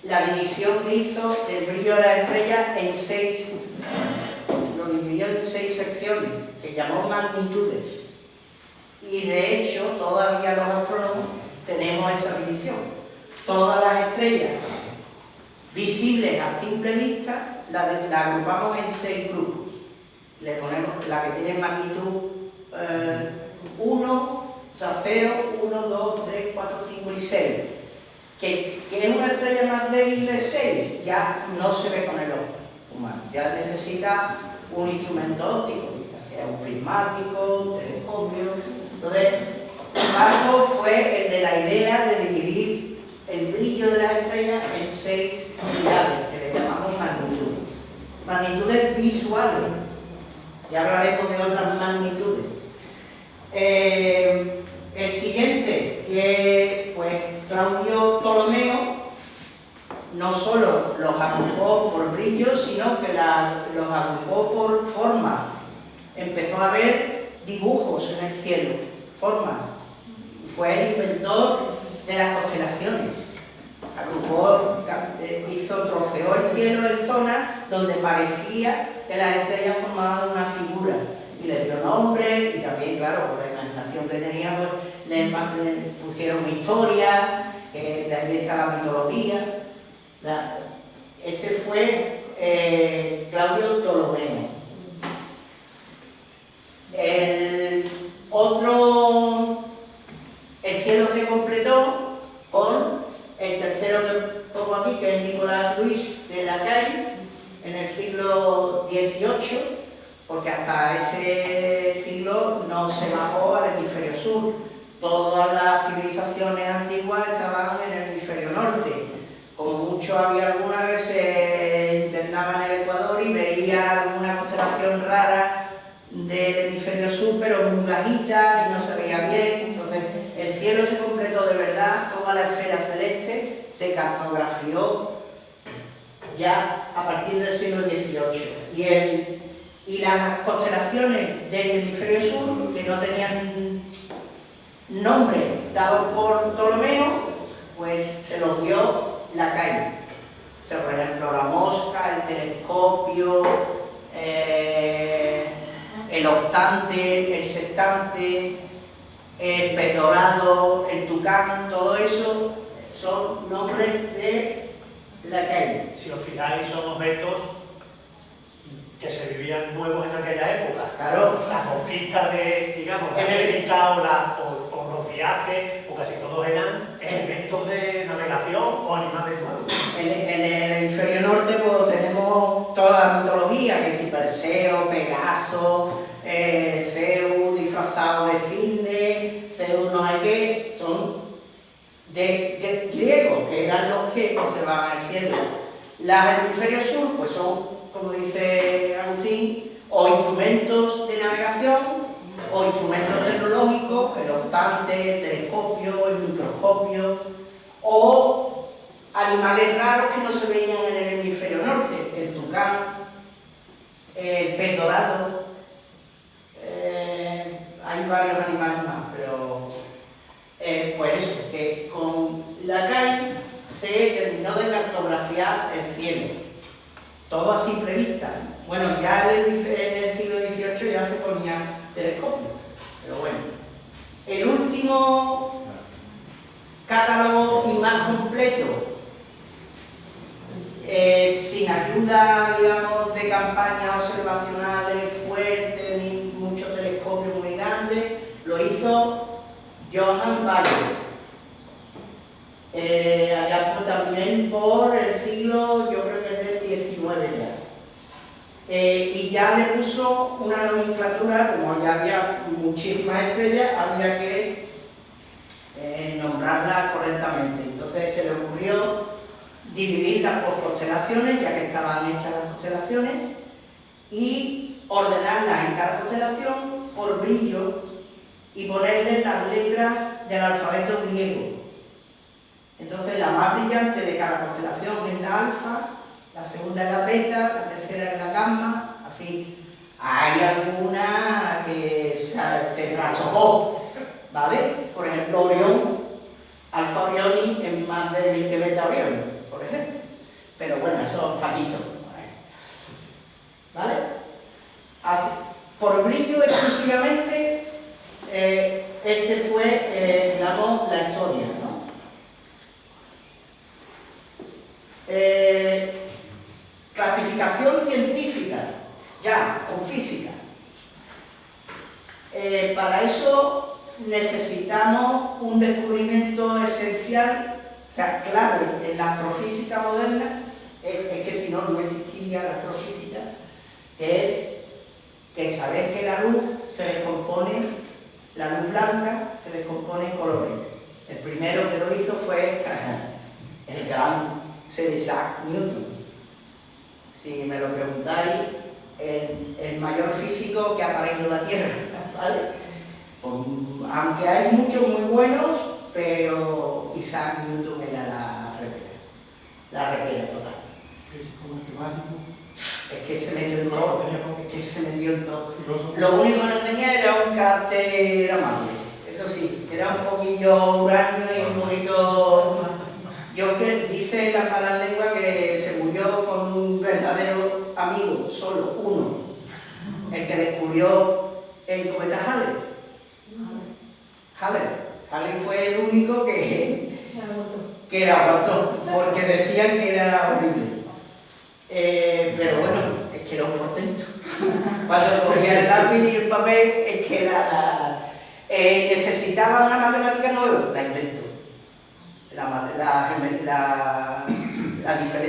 la división que hizo del brillo de las estrellas en 6, lo dividió en 6 secciones, que llamó magnitudes. Y de hecho, todavía los astrónomos tenemos esa división. Todas las estrellas visibles a simple vista la agrupamos en 6 grupos. Le ponemos la que tiene magnitud 1, o sea, 0, 1, 2, 3, 4, 5 y 6. Que es una estrella más débil de 6, ya no se ve con el ojo humano. Ya necesita un instrumento óptico, ya sea un prismático, un telescopio. Entonces, Hipparco fue el de la idea de dividir el brillo de las estrellas en 6 unidades, que le llamamos magnitudes. Magnitudes visuales. Ya hablaremos de otras magnitudes. El siguiente, que pues Claudio Ptolomeo no solo los agrupó por brillo, sino que los agrupó por forma. Empezó a ver dibujos en el cielo, formas. Fue el inventor de las constelaciones. Troceó el cielo en zonas donde parecía que las estrellas formaban una figura. Y le dio nombre, y también, claro, por la imaginación que tenía, pues le pusieron historia, de ahí está la mitología. Ese fue Claudio Ptolomeo. El cielo se completó con el tercero que pongo aquí, que es Nicolás Louis de Lacaille, en el siglo XVIII, porque hasta ese siglo no se bajó al hemisferio sur. Todas las civilizaciones antiguas estaban en el hemisferio norte. Como mucho había alguna que se internaba en el Ecuador y veía alguna constelación rara del hemisferio sur, pero muy bajita y no se veía bien. Entonces el cielo se completó de verdad, toda la esfera celeste se cartografió ya a partir del siglo XVIII. Y Y las constelaciones del hemisferio sur, que no tenían nombre dado por Ptolomeo, pues se los dio Lacaille. O sea, por ejemplo, la mosca, el telescopio, el octante, el sextante, el pez dorado, el tucán, todo eso son nombres de Lacaille.
Si os fijáis, son objetos que se vivían nuevos en aquella época.
Claro.
La conquista de, digamos, de
En el-
América o los viajes, o casi todos eran elementos de navegación o animales nuevos.
En el hemisferio norte pues, tenemos toda la mitología, que si Perseo, Pegaso, Zeus disfrazado de cisne, Zeus no sé qué, son de griegos, que eran los que observaban el cielo. Las del hemisferio sur pues son, como dice Agustín, o instrumentos de navegación o instrumentos tecnológicos, el octante, el telescopio, el microscopio, o animales raros que no se veían en el hemisferio norte, el tucán, el pez dorado, hay varios animales más, pero pues eso, que con Lacaille se terminó de cartografiar el cielo, todo a simple vista. Bueno, ya en el siglo XVIII ya se ponía telescopio, pero bueno. El último catálogo y más completo, sin ayuda, digamos, de campañas observacionales fuertes, ni muchos telescopios muy grandes, lo hizo Johann Bayer. Allá también por el siglo, yo creo que es del XIX ya. Y ya le puso una nomenclatura, como ya había muchísimas estrellas, había que nombrarlas correctamente. Entonces se le ocurrió dividirlas por constelaciones, ya que estaban hechas las constelaciones, y ordenarlas en cada constelación por brillo y ponerles las letras del alfabeto griego. Entonces la más brillante de cada constelación es la alfa, la segunda es la beta, la tercera es la gamma, así. Hay alguna que se trastocó, ¿vale? Por ejemplo, Orión, Alfa Orioni es más débil que Beta Orioni, por ejemplo. Pero bueno, eso es faquito, ¿vale? Así, por brillo exclusivamente, ese fue, digamos, la historia, ¿no? Clasificación científica, ya, con física. Para eso necesitamos un descubrimiento esencial, o sea, clave en la astrofísica moderna, es que si no, no existiría la astrofísica, que es que saber que la luz se descompone, la luz blanca se descompone en colores. El primero que lo hizo fue el gran Sir Isaac Newton. Si me lo preguntáis, el mayor físico que ha parido la Tierra, ¿vale? Aunque hay muchos muy buenos, pero Isaac Newton era la repera total. Es que se metió en todo, Lo único que no tenía era un carácter amable, eso sí, era un poquillo huraño y un poquito... Yo que dice las malas lenguas que se murió con un verdadero amigo, solo uno, el que descubrió el cometa Halley fue el único que le aguantó, porque decían que era horrible. Pero bueno, es que era un portento. Cuando cogía el lápiz y el papel, es que era... necesitaba una matemática nueva, la inventó.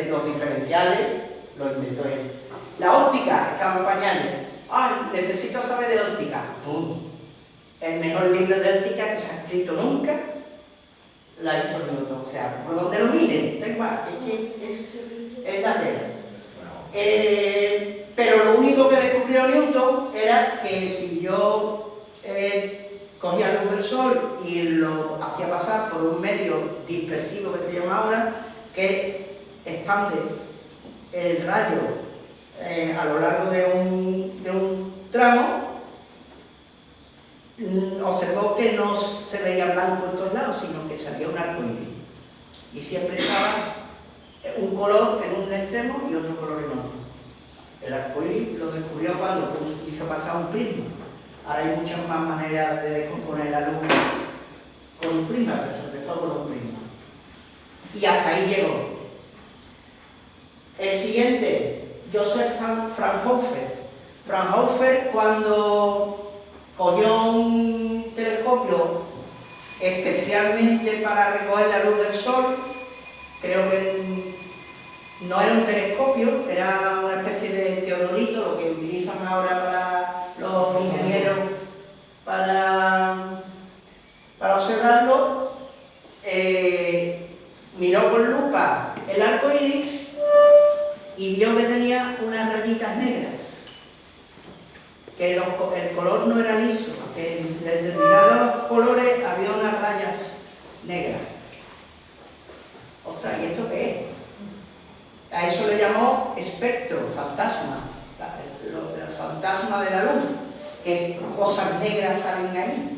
Los diferenciales los inventó él. La óptica estaba en pañales. Necesito saber de óptica. ¡Pum! El mejor libro de óptica que se ha escrito nunca la hizo Newton. O sea, por donde lo miren, da igual, es la pena. Pero lo único que descubrió Newton era que si yo cogía la luz del sol y lo hacía pasar por un medio dispersivo que se llama ahora, que expande el rayo a lo largo de entramos, observó que no se veía blanco en todos lados, sino que salía un arco iris. Y siempre estaba un color en un extremo y otro color en otro. El arco iris lo descubrió cuando hizo pasar un prisma. Ahora hay muchas más maneras de descomponer la luz con un prisma, pero se empezó con un prisma. Y hasta ahí llegó. El siguiente, Joseph Fraunhofer. Fraunhofer, cuando cogió un telescopio especialmente para recoger la luz del sol, creo que no era un telescopio, era una especie de teodolito, lo que utilizan ahora para los ingenieros para observarlo. Miró con lupa el arco iris y vio que tenía unas rayitas negras, que el color no era liso, que en determinados colores había unas rayas negras. Ostras, ¿y esto qué es? A eso le llamó espectro, fantasma, el fantasma de la luz, que cosas negras salen ahí.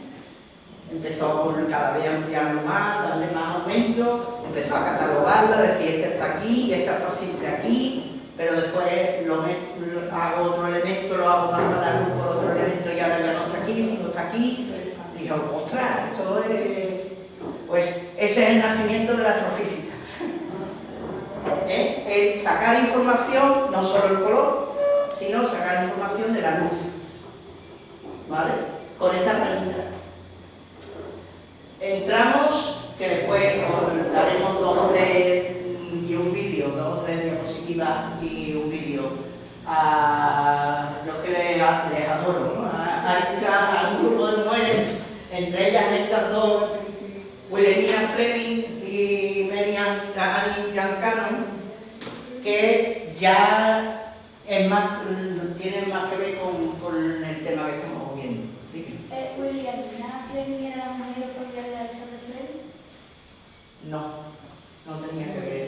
Empezó por cada vez ampliarlo más, darle más aumento, empezó a catalogarla, decir esta está aquí, esta está siempre aquí, pero después hago otro elemento, lo hago pasar la luz por otro elemento y ahora ya no está aquí, sino está aquí. Y dijo, ostras, esto es... Pues ese es el nacimiento de la astrofísica. El sacar información, no solo el color, sino sacar información de la luz, ¿vale? Con esa rayita. Entramos, que después daremos 2 o 3 y un vídeo, 2 o 3 diapositivas y un vídeo a los que les adoro, ¿no? a un grupo de mujeres, entre ellas estas dos, Wilhelmina Fleming y Annie Cannon, que ya es más, tienen más que ver con el tema que estamos viendo.
Wilhelmina Fleming era la mujer familiar de Alexander Fleming.
No tenía que ver.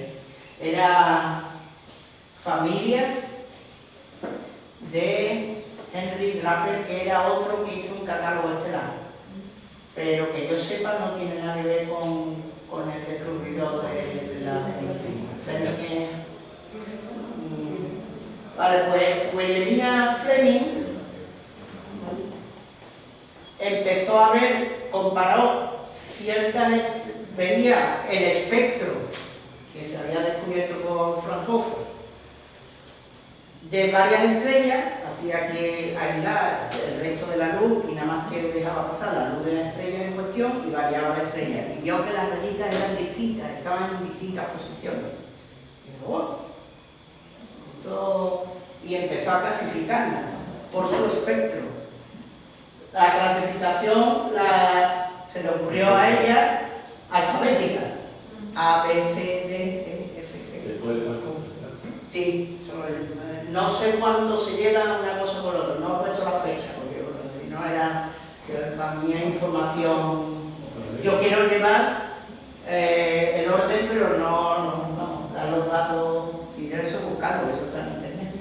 Era familia de Henry Draper, que era otro que hizo un catálogo estelar, pero que yo sepa no tiene nada que ver con el descubridor de la Fleming. Vale, pues Wilhelmina Fleming empezó a ver, comparó veía el espectro que se había descubierto por Fraunhofer de varias estrellas, hacía que aislar el resto de la luz y nada más que dejaba pasar la luz de la estrella en cuestión y variaba la estrella. Y vio que las rayitas eran distintas, estaban en distintas posiciones. Y dijo, y empezó a clasificarlas por su espectro. La clasificación se le ocurrió a ella alfabética. A, B, C, D, E, F, G.
Después de Fraunhofer.
Sí, no sé cuánto se lleva una cosa por otra, no he puesto la fecha, porque si no era, para mí es información. Yo quiero llevar el orden, pero no dar los datos, si yo eso buscarlo, eso está en internet.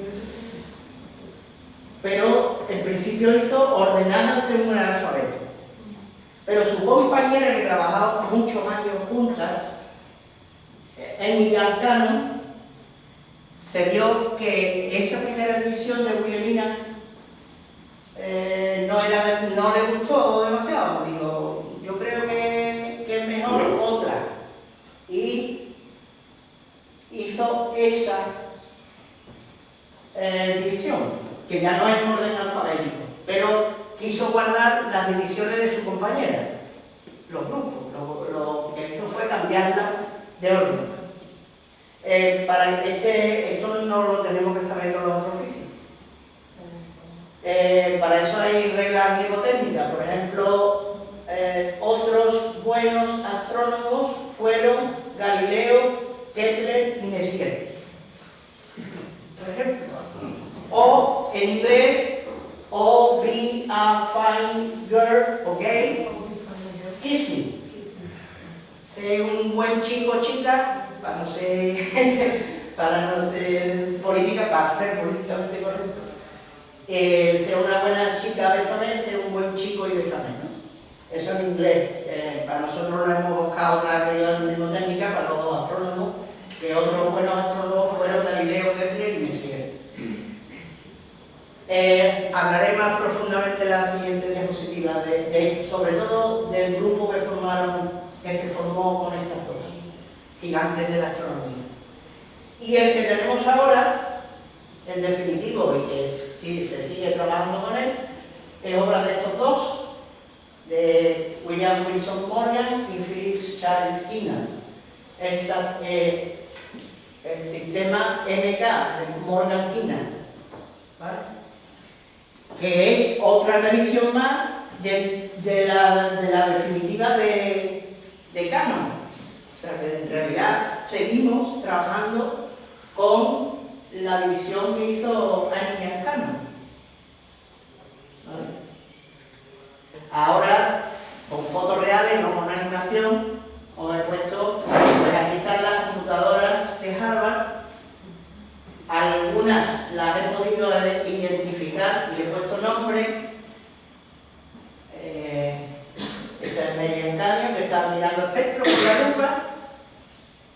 Pero en principio hizo ordenadas según el alfabeto. Pero su compañera, que trabajaba muchos años juntas, Annie Cannon, se vio que esa primera división de Wilhelmina no le gustó demasiado. Digo, yo creo que es mejor otra. Y hizo esa división, que ya no es en orden alfabético, pero quiso guardar las divisiones de su compañera, los grupos. Lo que hizo fue cambiarla de orden. Esto no lo tenemos que saber todos los astrofísicos. Para eso hay reglas mnemotécnicas. Por ejemplo, otros buenos astrónomos fueron Galileo, Kepler y Messier. Por ejemplo. O en inglés, O be a fine girl, ¿ok? Kiss me. Sé un buen chico o chica, para no ser políticamente correcto. Sea una buena chica, bésame, sea un buen chico y bésame, ¿no? Eso en inglés. Para nosotros lo hemos buscado una regla mnemotécnica para los dos astrónomos, que otros buenos astrónomos fueron Galileo, Kepler y Messier. Hablaré más profundamente en la siguiente diapositiva, sobre todo del grupo que se formó con estas dos gigantes de la astronomía. Y el que tenemos ahora, el definitivo, y que sí se sigue trabajando con él, es obra de estos dos, de William Wilson Morgan y Philip Charles Keenan. El sistema MK de Morgan-Keenan, ¿vale? Que es otra revisión más de la definitiva de Cannon. O sea que en realidad seguimos trabajando con la división que hizo Annie Cannon. ¿Vale? Ahora, con fotos reales, no con animación, os he puesto, pues aquí están las computadoras de Harvard. Algunas las he podido identificar y le he puesto nombre. Esta es Mary Canyon, que está mirando espectro con la lupa.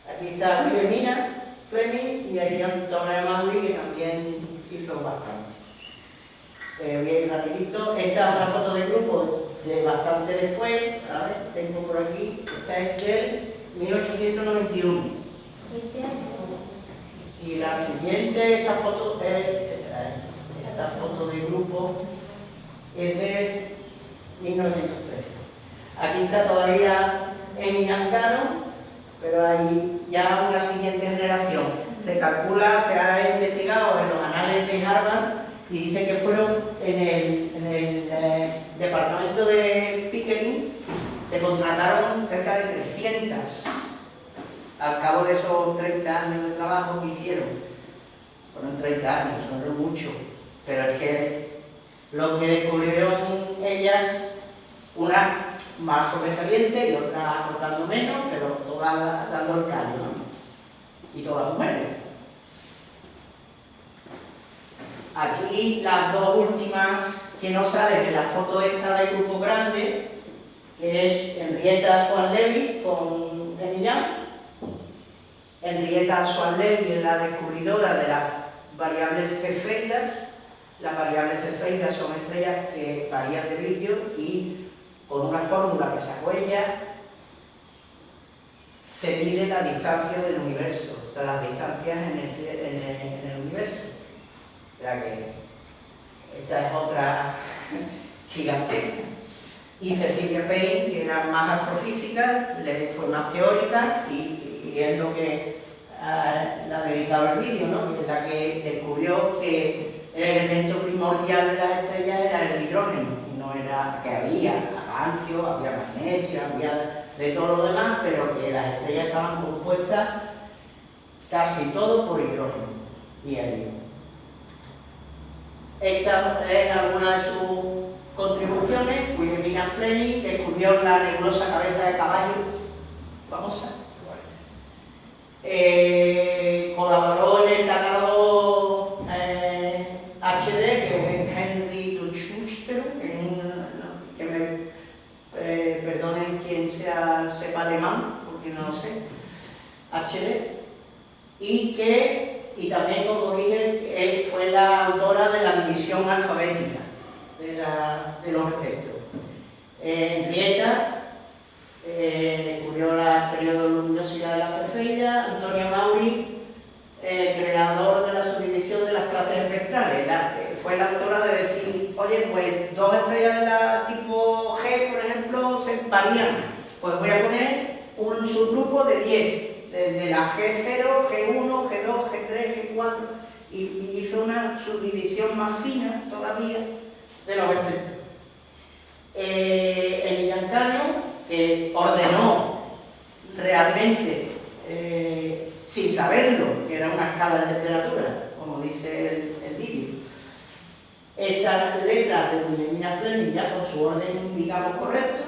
Aquí está Wilhelmina Fleming y aquí Antonio Mauri, que también hizo bastante. Voy a ir rapidito. Esta es una foto de grupo de bastante después. A ver, tengo por aquí. Esta es del 1891.
20 años.
Y la siguiente, esta foto de grupo es de 1913. Aquí está todavía en Cannon, pero hay ya una siguiente generación. Se calcula, se ha investigado en los anales de Harvard y dice que fueron en el departamento de Pickering, se contrataron cerca de 300 al cabo de esos 30 años de trabajo que hicieron. Fueron 30 años, no es mucho, pero es que lo que descubrieron ellas, unas más sobresalientes y otras aportando menos, pero todas dando el callo, ¿no? Y todas mujeres. Aquí las dos últimas que no salen en la foto esta del grupo grande, que es Henrietta Swan-Levy con Emilian. Henrietta Swan-Levy es la descubridora de las variables cefeidas. Las variables cefeidas son estrellas que varían de brillo y con una fórmula que sacó ella se mide la distancia del universo, o sea, las distancias en el universo. O sea que esta es otra gigantesca. Y Cecilia Payne, que era más astrofísica, fue más teórica y es lo que la dedicaba el vídeo, ¿no? Que es la que descubrió que el elemento primordial de las estrellas era el hidrógeno, y no era que había amancio, había magnesio, había de todo lo demás, pero que las estrellas estaban compuestas casi todo por hidrógeno y helio. Esta es alguna de sus contribuciones. Wilhelmina Fleming descubrió la nebulosa cabeza de caballo, famosa. Colaboró en el catálogo HD, que es Henry Duchmuster, que me perdonen quien sepa alemán, porque no lo sé, HD, y también, como dije, fue la autora de la división alfabética de los espectros. Henrietta descubrió el periodo de luminosidad de la cefeida. Antonio Mauri, creador de la subdivisión de las clases espectrales, fue la autora de decir, oye, pues dos estrellas de la tipo G, por ejemplo, se varían, pues voy a poner un subgrupo de 10, desde la G0, G1, G2, G3, G4, y hizo una subdivisión más fina todavía de los espectros. Emilian Canyon, que ordenó realmente, sin saberlo, que era una escala de temperatura, como dice el vídeo, esas letras de Wilhelmina Fleming ya por su orden, digamos, correcto,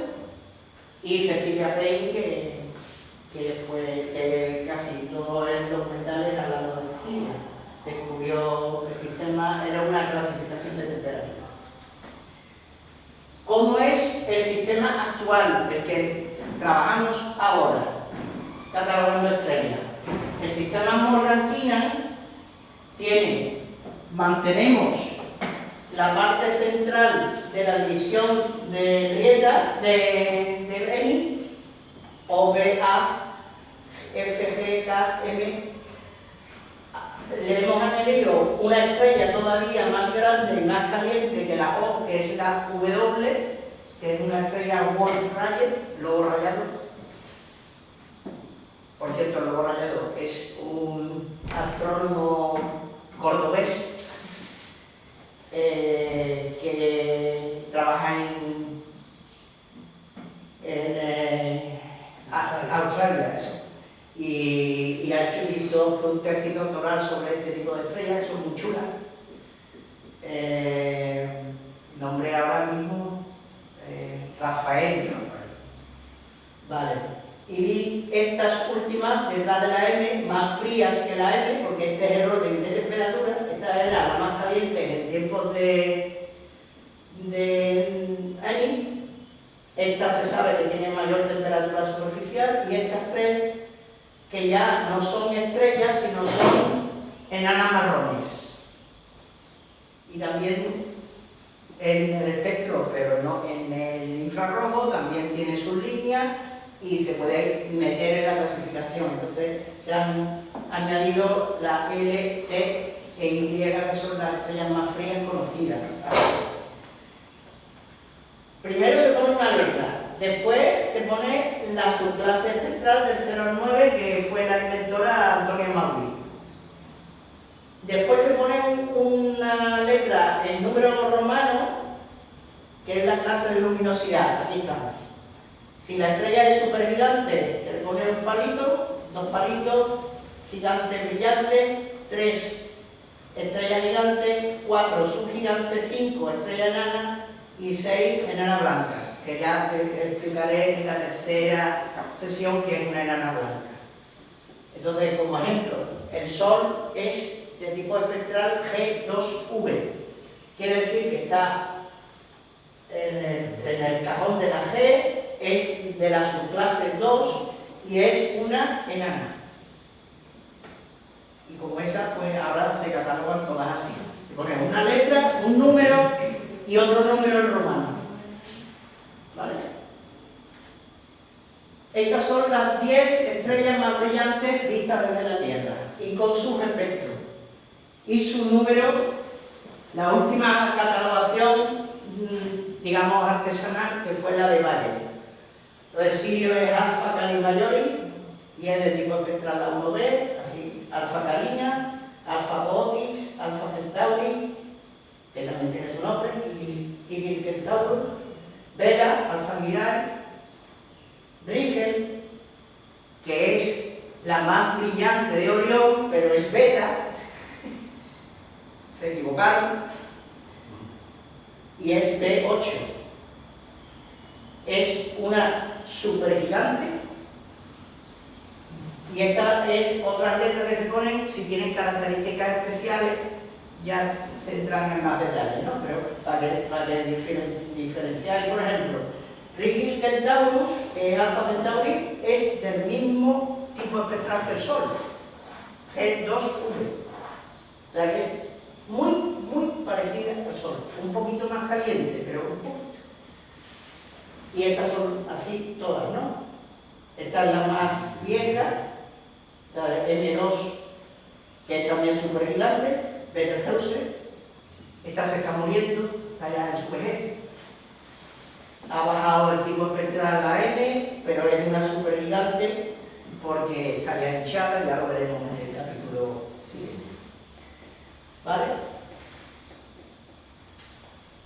y Cecilia Payne, que fue casi todos los documentales hablando de Cecilia. descubrió el sistema, era una clasificación de temperatura. ¿Cómo es el sistema actual, el que trabajamos ahora, catalogando estrellas? El sistema Morgan-Keenan mantenemos la parte central de la división de Rieta, de Beni, O, B, A, F, G, K, M. Le hemos añadido una estrella todavía más grande y más caliente que la O, que es la W, que es una estrella Wolf-Rayet, lobo rayado. Por cierto, el lobo rayado es un astrónomo cordobés que trabaja en Australia, eso. Y hizo un tesis doctoral sobre este tipo de estrellas, son muy chulas. Nombre ahora mismo Rafael. Vale. Y estas últimas, detrás de la M, más frías que la M, porque este es el orden de temperatura, esta era la más caliente en tiempos de Annie. Esta se sabe que tiene mayor temperatura superficial, y estas tres, que ya no son estrellas, sino son enanas marrones. Y también en el espectro, pero no en el infrarrojo, también tiene sus líneas y se puede meter en la clasificación. Entonces se han añadido la L, T e Y, que son las estrellas más frías conocidas. Primero se pone una letra, después se pone la subclase espectral del 0 al 9, que fue la inventora Antonia Maury. Después se pone una letra en número romano, que es la clase de luminosidad. Aquí estamos. Si la estrella es supergigante, se le pone un palito, 2 palitos, gigante brillante, 3 estrellas gigantes, 4 subgigantes, 5 estrellas enanas y 6 enana blanca, que ya explicaré en la tercera sesión que es una enana blanca. Entonces, como ejemplo, el Sol es de tipo espectral G2V. Quiere decir que está en el cajón de la G, es de la subclase 2 y es una enana. Y como esa, pues ahora se catalogan todas así. Se pone una letra, un número y otro número en romano. ¿Vale? Estas son las 10 estrellas más brillantes vistas desde la Tierra y con sus espectros. Y su número, la última catalogación, digamos, artesanal, que fue la de Bayer. Lo de Sirio es Alpha Cali Majori y es de tipo espectral A1b, así, Alpha Calinia, Alpha Bootis, Alpha Centauri, que también tiene su nombre, Kigil Kentaurus, Vela, Alpha Mirae, Rigel, que es la más brillante de Orión, pero es beta, se equivocaron, y es B8. Es una supergigante, y estas es otras letras que se ponen si tienen características especiales, ya se entran en más detalles, ¿no? Pero para que diferenciáis, por ejemplo, Rigil Kentaurus, que es Alpha Centauri, es del mismo tipo espectral que el Sol, G2V. O sea que es muy, muy parecida al Sol, un poquito más caliente, pero un poquito. Y estas son así todas, ¿no? Esta es la más vieja, esta M2, que es también supergigante, Betelgeuse. Esta se está muriendo, está ya en su vejez. Ha bajado el tipo espectral a M, pero es una supergigante porque está ya hinchada, ya lo veremos en el capítulo siguiente. ¿Vale?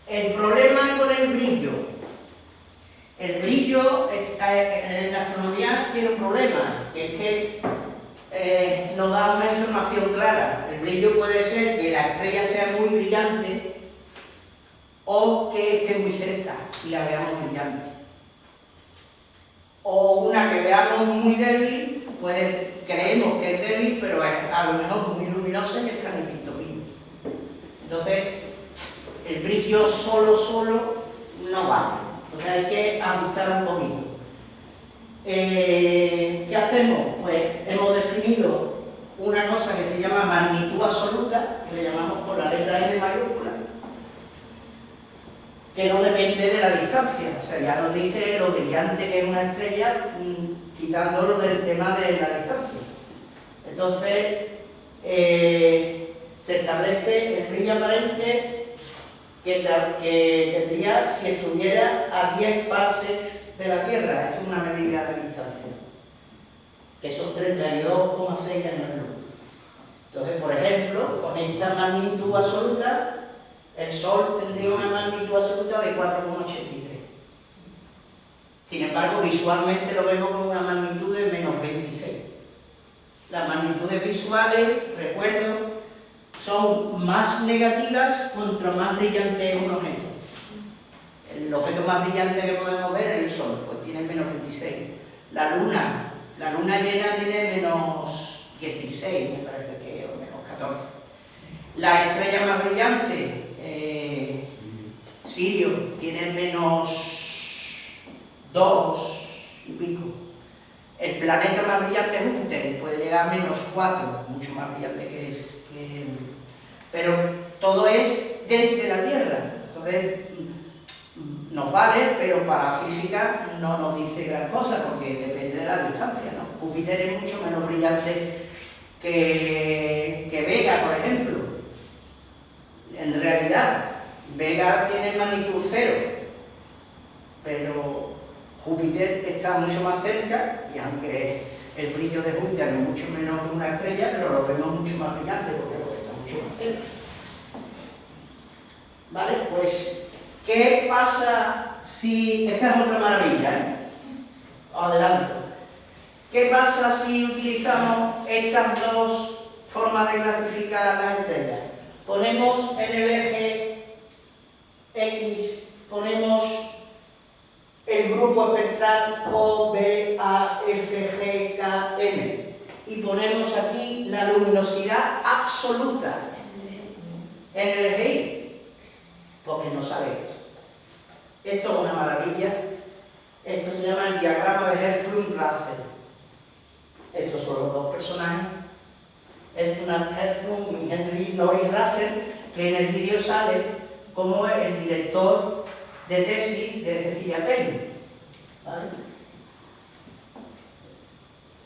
El problema con el brillo. El brillo en astronomía tiene un problema, que es que no da una información clara. El brillo puede ser que la estrella sea muy brillante o que esté muy cerca y la veamos brillante. O una que veamos muy débil, puede creemos que es débil, pero es a lo mejor muy luminosa y está en el quinto fino. Entonces, el brillo solo no vale. Entonces hay que ajustar un poquito. ¿Qué hacemos? Pues hemos definido una cosa que se llama magnitud absoluta, que le llamamos por la letra M mayúscula, que no depende de la distancia. O sea, ya nos dice lo brillante que es una estrella, quitándolo del tema de la distancia. Entonces, se establece el brillo aparente que tendría si estuviera a 10 parsecs de la Tierra. Esto es una medida de distancia, que son 32,6 años luz. Entonces, por ejemplo, con esta magnitud absoluta, el Sol tendría una magnitud absoluta de 4,83. Sin embargo, visualmente lo vemos con una magnitud de menos 26. Las magnitudes visuales, recuerdo, son más negativas cuanto más brillante es un objeto. El objeto más brillante que podemos ver es el Sol, pues tiene menos 26. La Luna llena tiene menos 16, me parece que, o menos 14. La estrella más brillante, Sirio, tiene menos 2 y pico. El planeta más brillante es Júpiter, puede llegar a menos 4, mucho más brillante que él. Pero todo es desde la Tierra. Entonces, nos vale, pero para física no nos dice gran cosa, porque depende de la distancia, ¿no? Júpiter es mucho menos brillante que Vega, por ejemplo. En realidad, Vega tiene magnitud 0, pero Júpiter está mucho más cerca, y aunque el brillo de Júpiter es mucho menos que una estrella, pero lo vemos mucho más brillante porque está mucho más cerca. ¿Vale? Pues, ¿qué pasa si... Esta es otra maravilla, ¿eh? Adelanto. ¿Qué pasa si utilizamos estas dos formas de clasificar las estrellas? Ponemos en el eje X, ponemos el grupo espectral O, B, A, F, G, K, M y ponemos aquí la luminosidad absoluta en el eje Y, porque no sale esto. Esto es una maravilla. Esto se llama el diagrama de Hertzsprung-Russell. Estos son los dos personajes. Es una Hertzsprung y Henry Louis Russell, que en el vídeo sale como el director de tesis de Cecilia Payne. ¿Vale?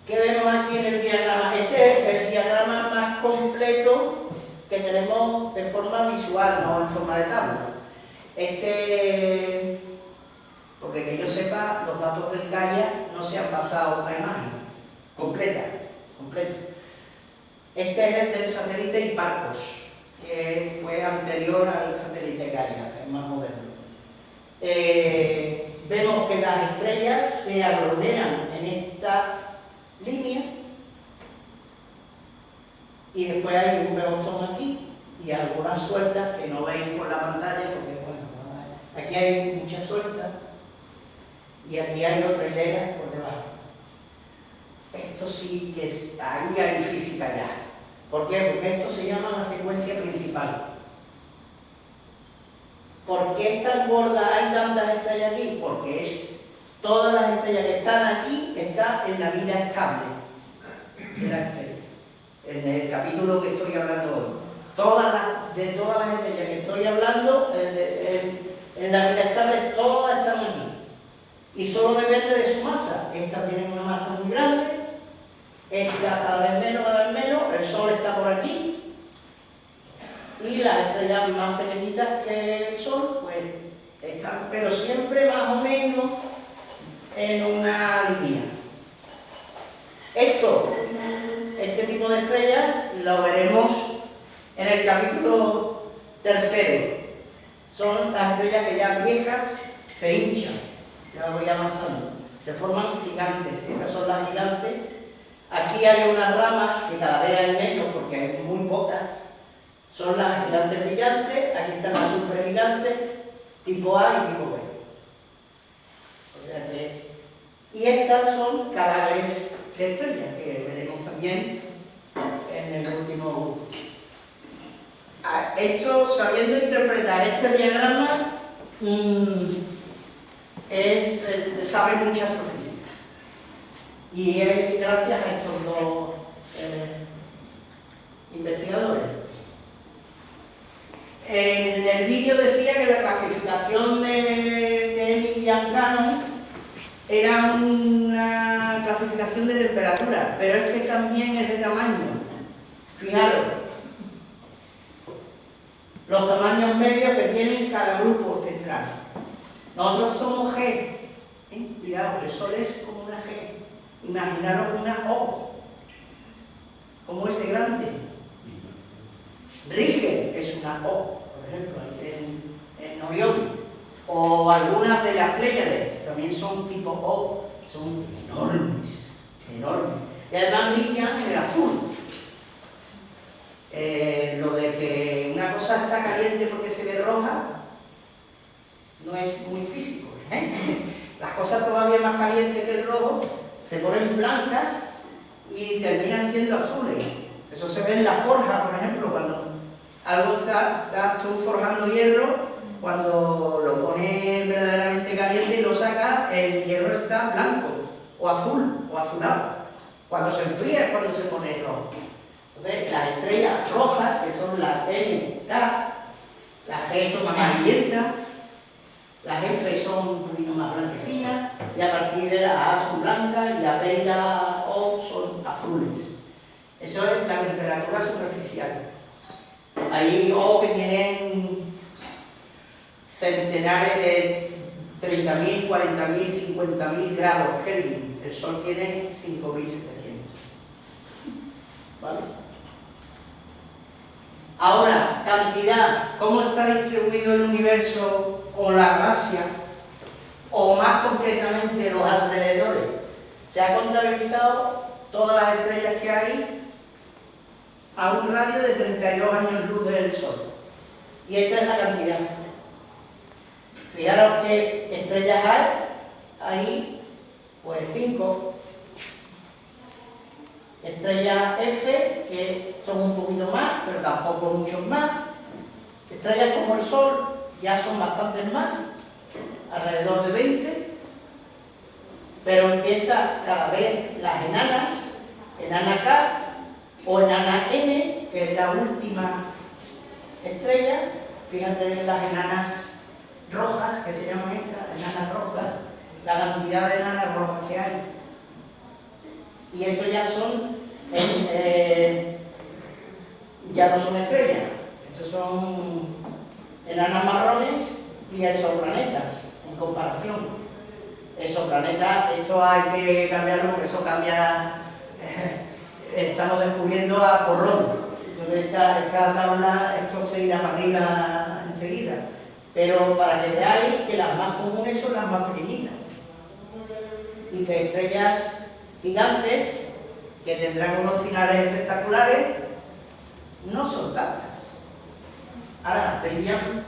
¿Qué vemos aquí en el diagrama? Este es el diagrama más completo que tenemos de forma visual, no en forma de tabla. Porque que yo sepa, los datos del Gaia no se han pasado a la imagen completa. Este es el del satélite Hipparcos, que fue anterior al satélite Gaia, es más moderno. Vemos que las estrellas se aglomeran en esta línea y después hay un pelotón aquí y algunas sueltas que no veis por la pantalla porque, bueno, aquí hay muchas sueltas y aquí hay otra hilera por debajo. Esto sí que es, ahí hay física ya. ¿Por qué? Porque esto se llama la secuencia principal. ¿Por qué es tan gorda, hay tantas estrellas aquí? Porque todas las estrellas que están aquí están en la vida estable de la estrella. En el capítulo que estoy hablando hoy. De todas las estrellas que estoy hablando, en la vida estable, todas están aquí. Y solo depende de su masa. Estas tienen una masa muy grande, estas cada vez menos, el Sol está por aquí, y las estrellas más pequeñitas que el Sol, pues están, pero siempre más o menos en una línea. Este tipo de estrellas lo veremos en el capítulo 3. Son las estrellas que ya viejas se hinchan, ya voy avanzando, se forman gigantes. Estas son las gigantes. Aquí hay unas ramas que cada vez hay menos porque hay muy pocas. Son las gigantes brillantes, aquí están las supergigantes, tipo A y tipo B. O sea que, y estas son cada vez de estrellas, que veremos también en el último grupo. Esto, sabiendo interpretar este diagrama, sabe mucha astrofísica. Y es gracias a estos dos investigadores. En el vídeo decía que la clasificación de Ian Cannon era una clasificación de temperatura, pero es que también es de tamaño. Fijaros, los tamaños medios que tienen cada grupo central. Nosotros somos G. Cuidado, el Sol es como una G. Imaginaros una O, como ese grande. Rigel es una O, por ejemplo, en Orión. O algunas de las Pléyades también son tipo O, son enormes, enormes. Y además brillan en el azul. Lo de que una cosa está caliente porque se ve roja no es muy físico, ¿eh? Las cosas todavía más calientes que el rojo se ponen blancas y terminan siendo azules. Eso se ve en la forja, por ejemplo, cuando algo estás tú forjando hierro, cuando lo pones verdaderamente caliente y lo sacas, el hierro está blanco, o azul, o azulado. Cuando se enfría es cuando se pone rojo. Entonces, las estrellas rojas, que son las N, K, las G son más amarillentas, las F son un poquito más blanquecinas, y a partir de la A son blancas, y la B y la O son azules. Eso es la temperatura superficial. Hay O que tienen centenares de 30.000, 40.000, 50.000 grados Kelvin. El Sol tiene 5.700. ¿Vale? Ahora, cantidad. ¿Cómo está distribuido el universo o la galaxia? O más concretamente los alrededores. Se ha contabilizado todas las estrellas que hay a un radio de 32 años luz del Sol. Y esta es la cantidad. Fijaros qué estrellas hay. Ahí, pues 5. Estrellas F, que son un poquito más, pero tampoco muchos más. Estrellas como el Sol ya son bastantes más, alrededor de 20. Pero empieza cada vez las enanas, enana K o enana N, que es la última estrella. Fíjate en las enanas rojas, que se llaman estas, enanas rojas, la cantidad de enanas rojas que hay. Y estos ya son, ya no son estrellas, estos son enanas marrones y exoplanetas, en comparación. Exoplanetas, esto hay que cambiarlo porque eso cambia, estamos descubriendo a porrón. Entonces esta tabla, esto se irá para arriba enseguida. Pero para que veáis que las más comunes son las más pequeñitas. Y que estrellas gigantes, que tendrán unos finales espectaculares, no son tantas. Ahora, brillan,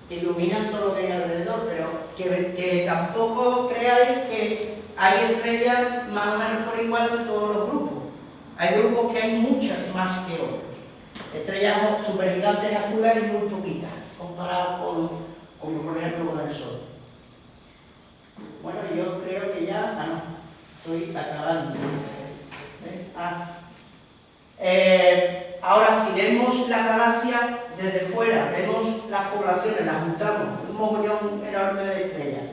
iluminan todo lo que hay alrededor, pero que tampoco creáis que hay estrellas más o menos por igual de todos los grupos. Hay grupos que hay muchas más que otros. Estrellas supergigantes azules y muy poquitas, comparadas con por ejemplo con el Sol. Bueno, yo creo que ya... no, estoy acabando. Ahora, si vemos la galaxia desde fuera, vemos las poblaciones, las juntamos, un mogollón enorme de estrellas.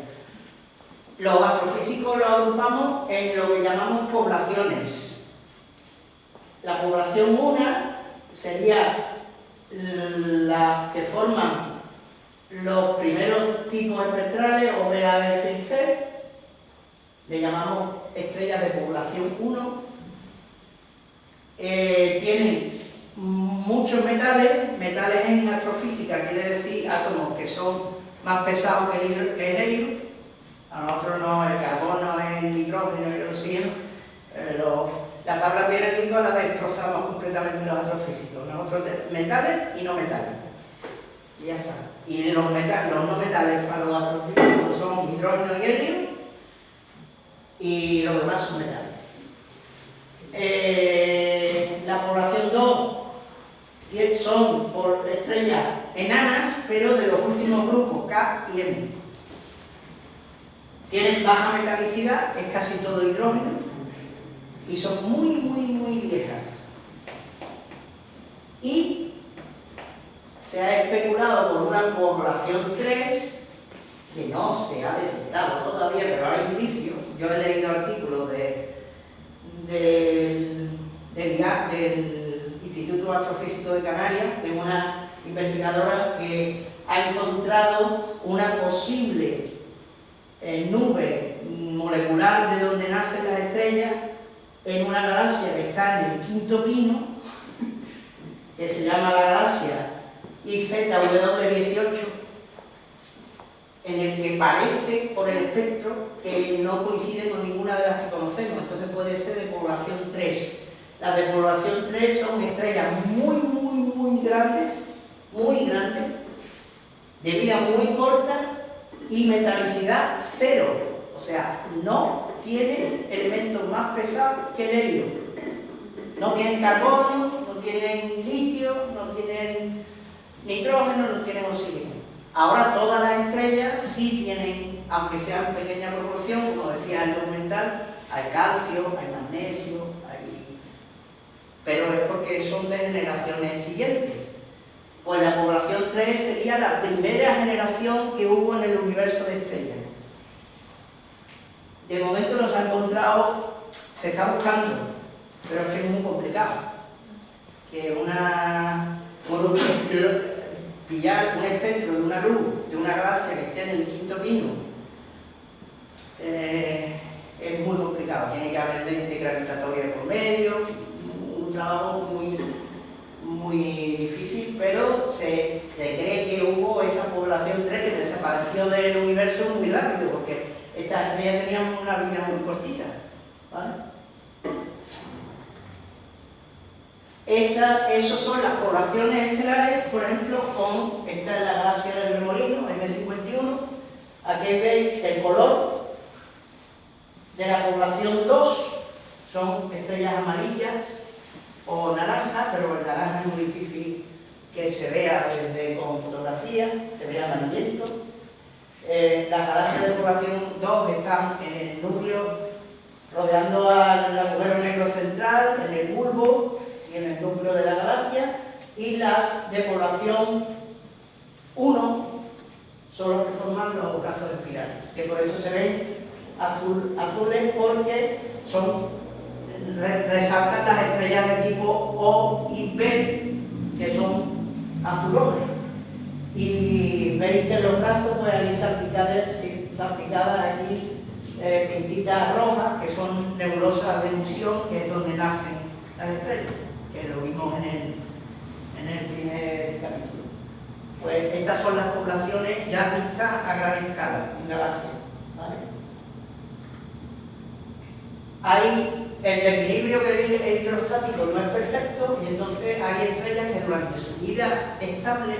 Los astrofísicos lo agrupamos en lo que llamamos poblaciones. La población 1 sería las que forman los primeros tipos espectrales, o B, A, B, C y G. Le llamamos estrellas de población 1. Tienen muchos metales. Metales en astrofísica quiere decir átomos que son más pesados que el helio. A nosotros no, el carbono, el nitrógeno y el oxígeno. La tabla periódica la destrozamos completamente los astrofísicos. Nosotros metales y no metales. Y ya está. Y los no metales para los astrofísicos son hidrógeno y helio. Y los demás son metales. La población 2 son por estrellas enanas, pero de los últimos grupos, K y M. Tienen baja metalicidad, es casi todo hidrógeno, y son muy viejas. Y se ha especulado con una población 3 que no se ha detectado todavía, pero hay indicios. Yo he leído artículos del Instituto Astrofísico de Canarias, de una investigadora que ha encontrado una posible nube molecular de donde nacen las estrellas en una galaxia que está en el quinto pino, que se llama la galaxia IZW18, en el que parece por el espectro que no coincide con ninguna de las que conocemos, entonces puede ser de población 3. Las de población 3 son estrellas muy grandes, de vida muy corta y metalicidad 0, o sea, no tienen elementos más pesados que el helio. No tienen carbono, no tienen litio, no tienen nitrógeno, no tienen oxígeno. Ahora todas las estrellas sí tienen, aunque sea en pequeña proporción, como decía el documental, hay calcio, hay magnesio, pero es porque son de generaciones siguientes. Pues la población 3 sería la primera generación que hubo en el universo de estrellas. De momento no se ha encontrado, se está buscando, pero es que es muy complicado. Que pillar un espectro de una luz, de una galaxia que esté en el quinto pino, es muy complicado. Tiene que haber lente gravitatoria por medio, un trabajo muy difícil, pero se cree que hubo esa población 3 que desapareció del universo muy rápido, porque estas estrellas tenían una vida muy cortita, ¿vale? Esas son las poblaciones estelares, por ejemplo, esta es la galaxia del Remolino, M51. Aquí veis el color de la población 2, son estrellas amarillas o naranjas, pero el naranja es muy difícil que se vea con fotografía, se ve amarillento. Las galaxias de población 2 están en el núcleo, rodeando al agujero negro central, en el bulbo y en el núcleo de la galaxia, y las de población 1 son los que forman los brazos espirales, que por eso se ven azules, porque resaltan las estrellas de tipo O y B, que son azulones. Y veis que en los brazos pues hay salpicadas aquí pintitas rojas, que son nebulosas de emisión, que es donde nacen las estrellas, que lo vimos en el primer capítulo. Pues estas son las poblaciones ya vistas a gran escala en galaxias, ¿vale? El equilibrio hidrostático no es perfecto, y entonces hay estrellas que durante su vida estable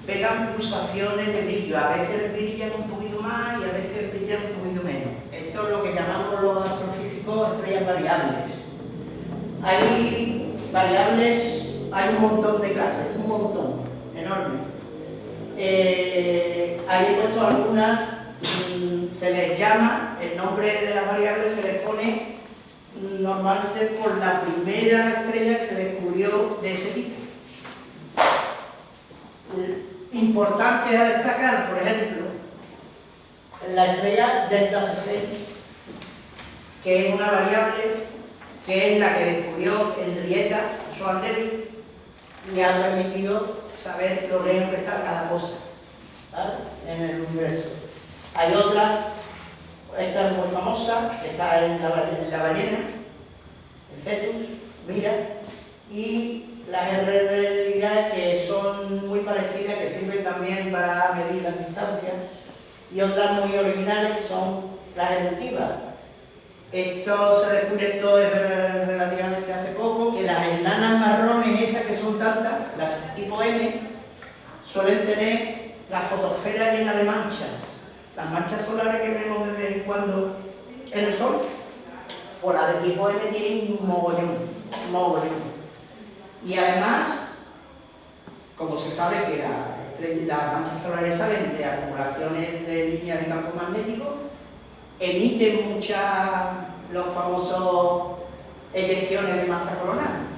pegan pulsaciones de brillo. A veces brillan un poquito más y a veces brillan un poquito menos. Esto es lo que llamamos los astrofísicos estrellas variables. Hay variables, hay un montón de clases, un montón, enorme. Ahí he puesto algunas, se les llama, el nombre de las variables se les pone normalmente por la primera estrella que se descubrió de ese tipo. Importante a destacar, por ejemplo, la estrella Delta Cephei, que es una variable que es la que descubrió Henrietta Swan-Levy, y ha permitido saber lo lejos que está cada cosa, ¿vale?, en el universo. Hay otra, esta es muy famosa, que está en la ballena, el Cetus, Mira, y las RR que son muy parecidas, que sirven también para medir las distancias, y otras muy originales son las eruptivas. Esto se descubrió relativamente hace poco, que las enanas marrones esas que son tantas, las tipo M, suelen tener la fotosfera llena de manchas. Las manchas solares que vemos de vez en cuando en el Sol, pues las de tipo M tienen un mogollón, un mogollón. Y además, como se sabe que las manchas solares salen de acumulaciones de líneas de campo magnético, emiten los famosos eyecciones de masa coronal.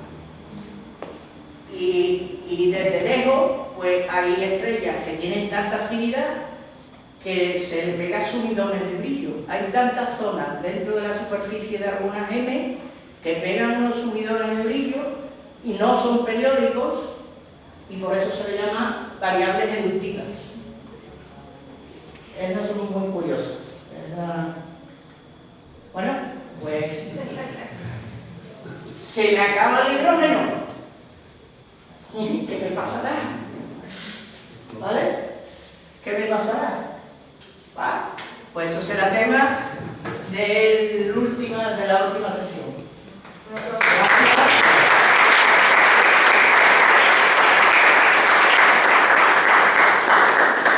Y desde lejos, pues hay estrellas que tienen tanta actividad que se le pega subidones de brillo. Hay tantas zonas dentro de la superficie de algunas M que pegan unos subidones de brillo y no son periódicos, y por eso se le llama variables eruptivas. Esas son muy curiosas. Bueno, pues se me acaba el hidrógeno. ¿Qué me pasará? ¿Vale? ¿Qué me pasará? Pues eso será tema de la última sesión.